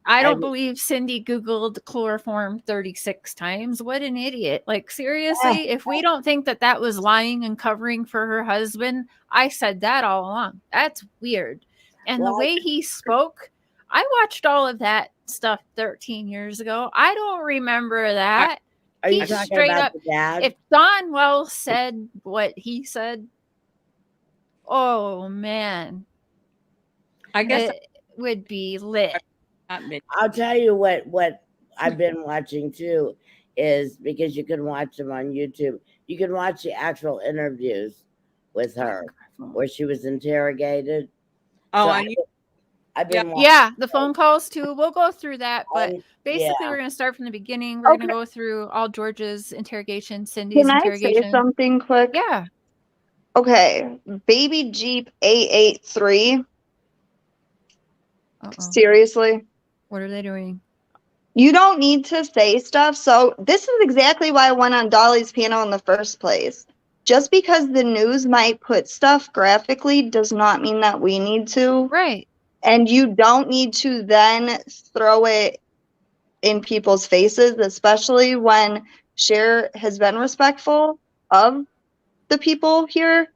B: I don't believe Cindy Googled chloroform 36 times. What an idiot. Like, seriously, if we don't think that that was lying and covering for her husband, I said that all along. That's weird. And the way he spoke, I watched all of that stuff 13 years ago. I don't remember that.
I: Are you talking about the dad?
B: If Don Wells said what he said, oh, man.
H: I guess
B: it would be lit.
I: I'll tell you what I've been watching too is because you can watch them on YouTube. You can watch the actual interviews with her where she was interrogated.
H: Oh,
I: I've been watching.
B: Yeah, the phone calls too. We'll go through that, but basically we're going to start from the beginning. We're going to go through all George's interrogation, Cindy's
J: Can I
B: interrogation.
J: say something quick?
B: Yeah.
J: Okay, Baby Jeep A83.
B: Uh-oh.
J: Seriously?
B: What are they doing?
J: You don't need to say stuff. So this is exactly why I went on Dolly's panel in the first place. Just because the news might put stuff graphically does not mean that we need to.
B: Right.
J: And you don't need to then throw it in people's faces, especially when Cher has been respectful of the people here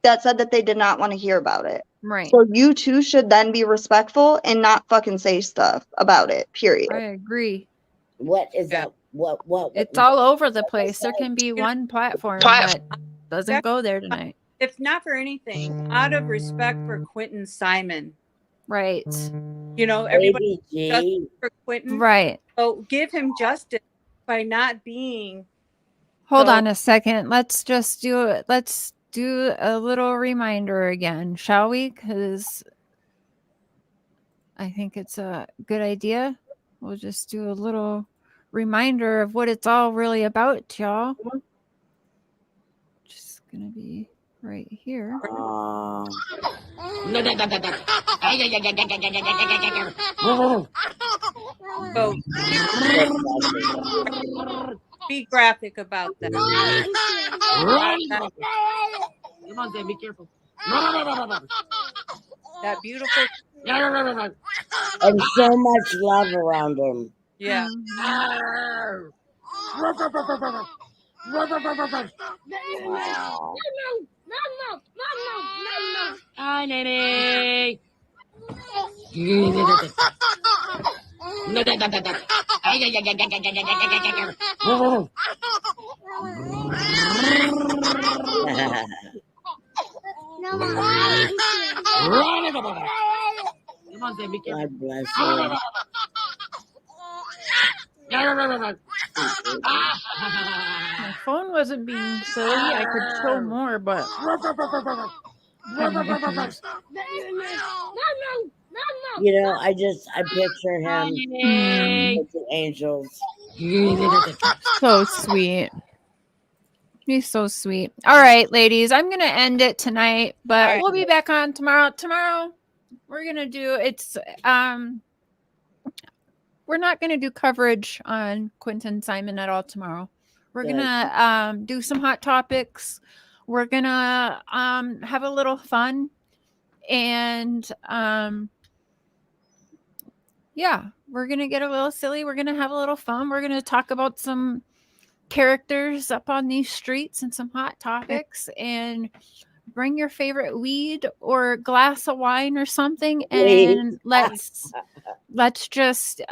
J: that said that they did not want to hear about it.
B: Right.
J: So you too should then be respectful and not fucking say stuff about it, period.
B: I agree.
I: What is that? What?
B: It's all over the place. There can be one platform that doesn't go there tonight.
H: If not for anything, out of respect for Quinton Simon.
B: Right.
H: You know, everybody justice for Quinton.
B: Right.
H: So give him justice by not being.
B: Hold on a second. Let's just do it. Let's do a little reminder again, shall we? Because I think it's a good idea. we'll just do a little reminder of what it's all really about, y'all. Just gonna be right here.
H: So be graphic about that.
E: Come on, Zay, be careful.
H: That beautiful.
I: And so much love around him.
H: Yeah.
E: Hi, Nene. Come on, Zay, be careful.
I: God bless you.
B: My phone wasn't being silly. I could show more, but
I: You know, I picture him with the angels.
B: so sweet. He's so sweet. All right, ladies, I'm gonna end it tonight, but
H: right.
B: we'll be back on tomorrow. Tomorrow, we're gonna do we're not gonna do coverage on Quinton Simon at all tomorrow. We're
I: Good.
B: gonna do some hot topics. We're gonna have a little fun, and yeah, we're gonna get a little silly. We're gonna have a little fun. We're gonna talk about some characters up on these streets and some hot topics, and bring your favorite weed or glass of wine or something, and let's just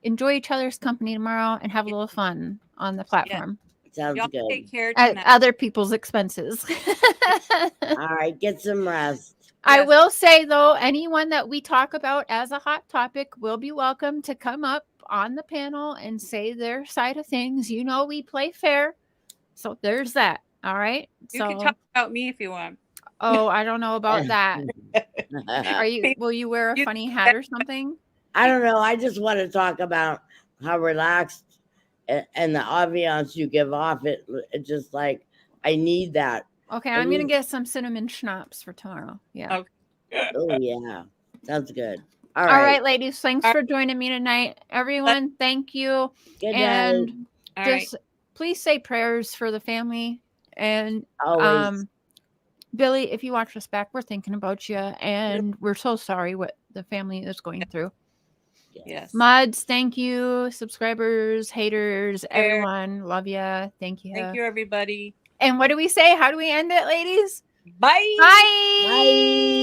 B: enjoy each other's company tomorrow and have a little fun on the platform.
I: Sounds
H: Y'all
I: good.
H: take care
B: At
H: tonight.
B: other people's expenses.
I: All right, get some rest.
B: I
H: Yes.
B: will say, though, anyone that we talk about as a hot topic will be welcome to come up on the panel and say their side of things. You know, we play fair. So there's that. All right.
H: You can talk about me if you want.
B: Oh, I don't know about that. Will you wear a funny hat or something?
I: I don't know. I just want to talk about how relaxed and the ambiance you give off. It's just like, I need that.
B: Okay, I'm going to get some cinnamon schnapps for tomorrow. Yeah.
H: Okay.
I: Oh, yeah. Sounds good.
B: All right, ladies. Thanks for joining me tonight. Everyone, thank you.
I: Good
B: And
H: night.
B: just please say prayers for the family. And
I: Always.
B: Billy, if you watch us back, we're thinking about you. And we're so sorry what the family is going through.
H: Yes.
B: Mods, thank you. Subscribers, haters, everyone. Love you. Thank you.
H: Thank you, everybody.
B: And what do we say? How do we end it, ladies?
H: Bye.
B: Bye.
I: Bye.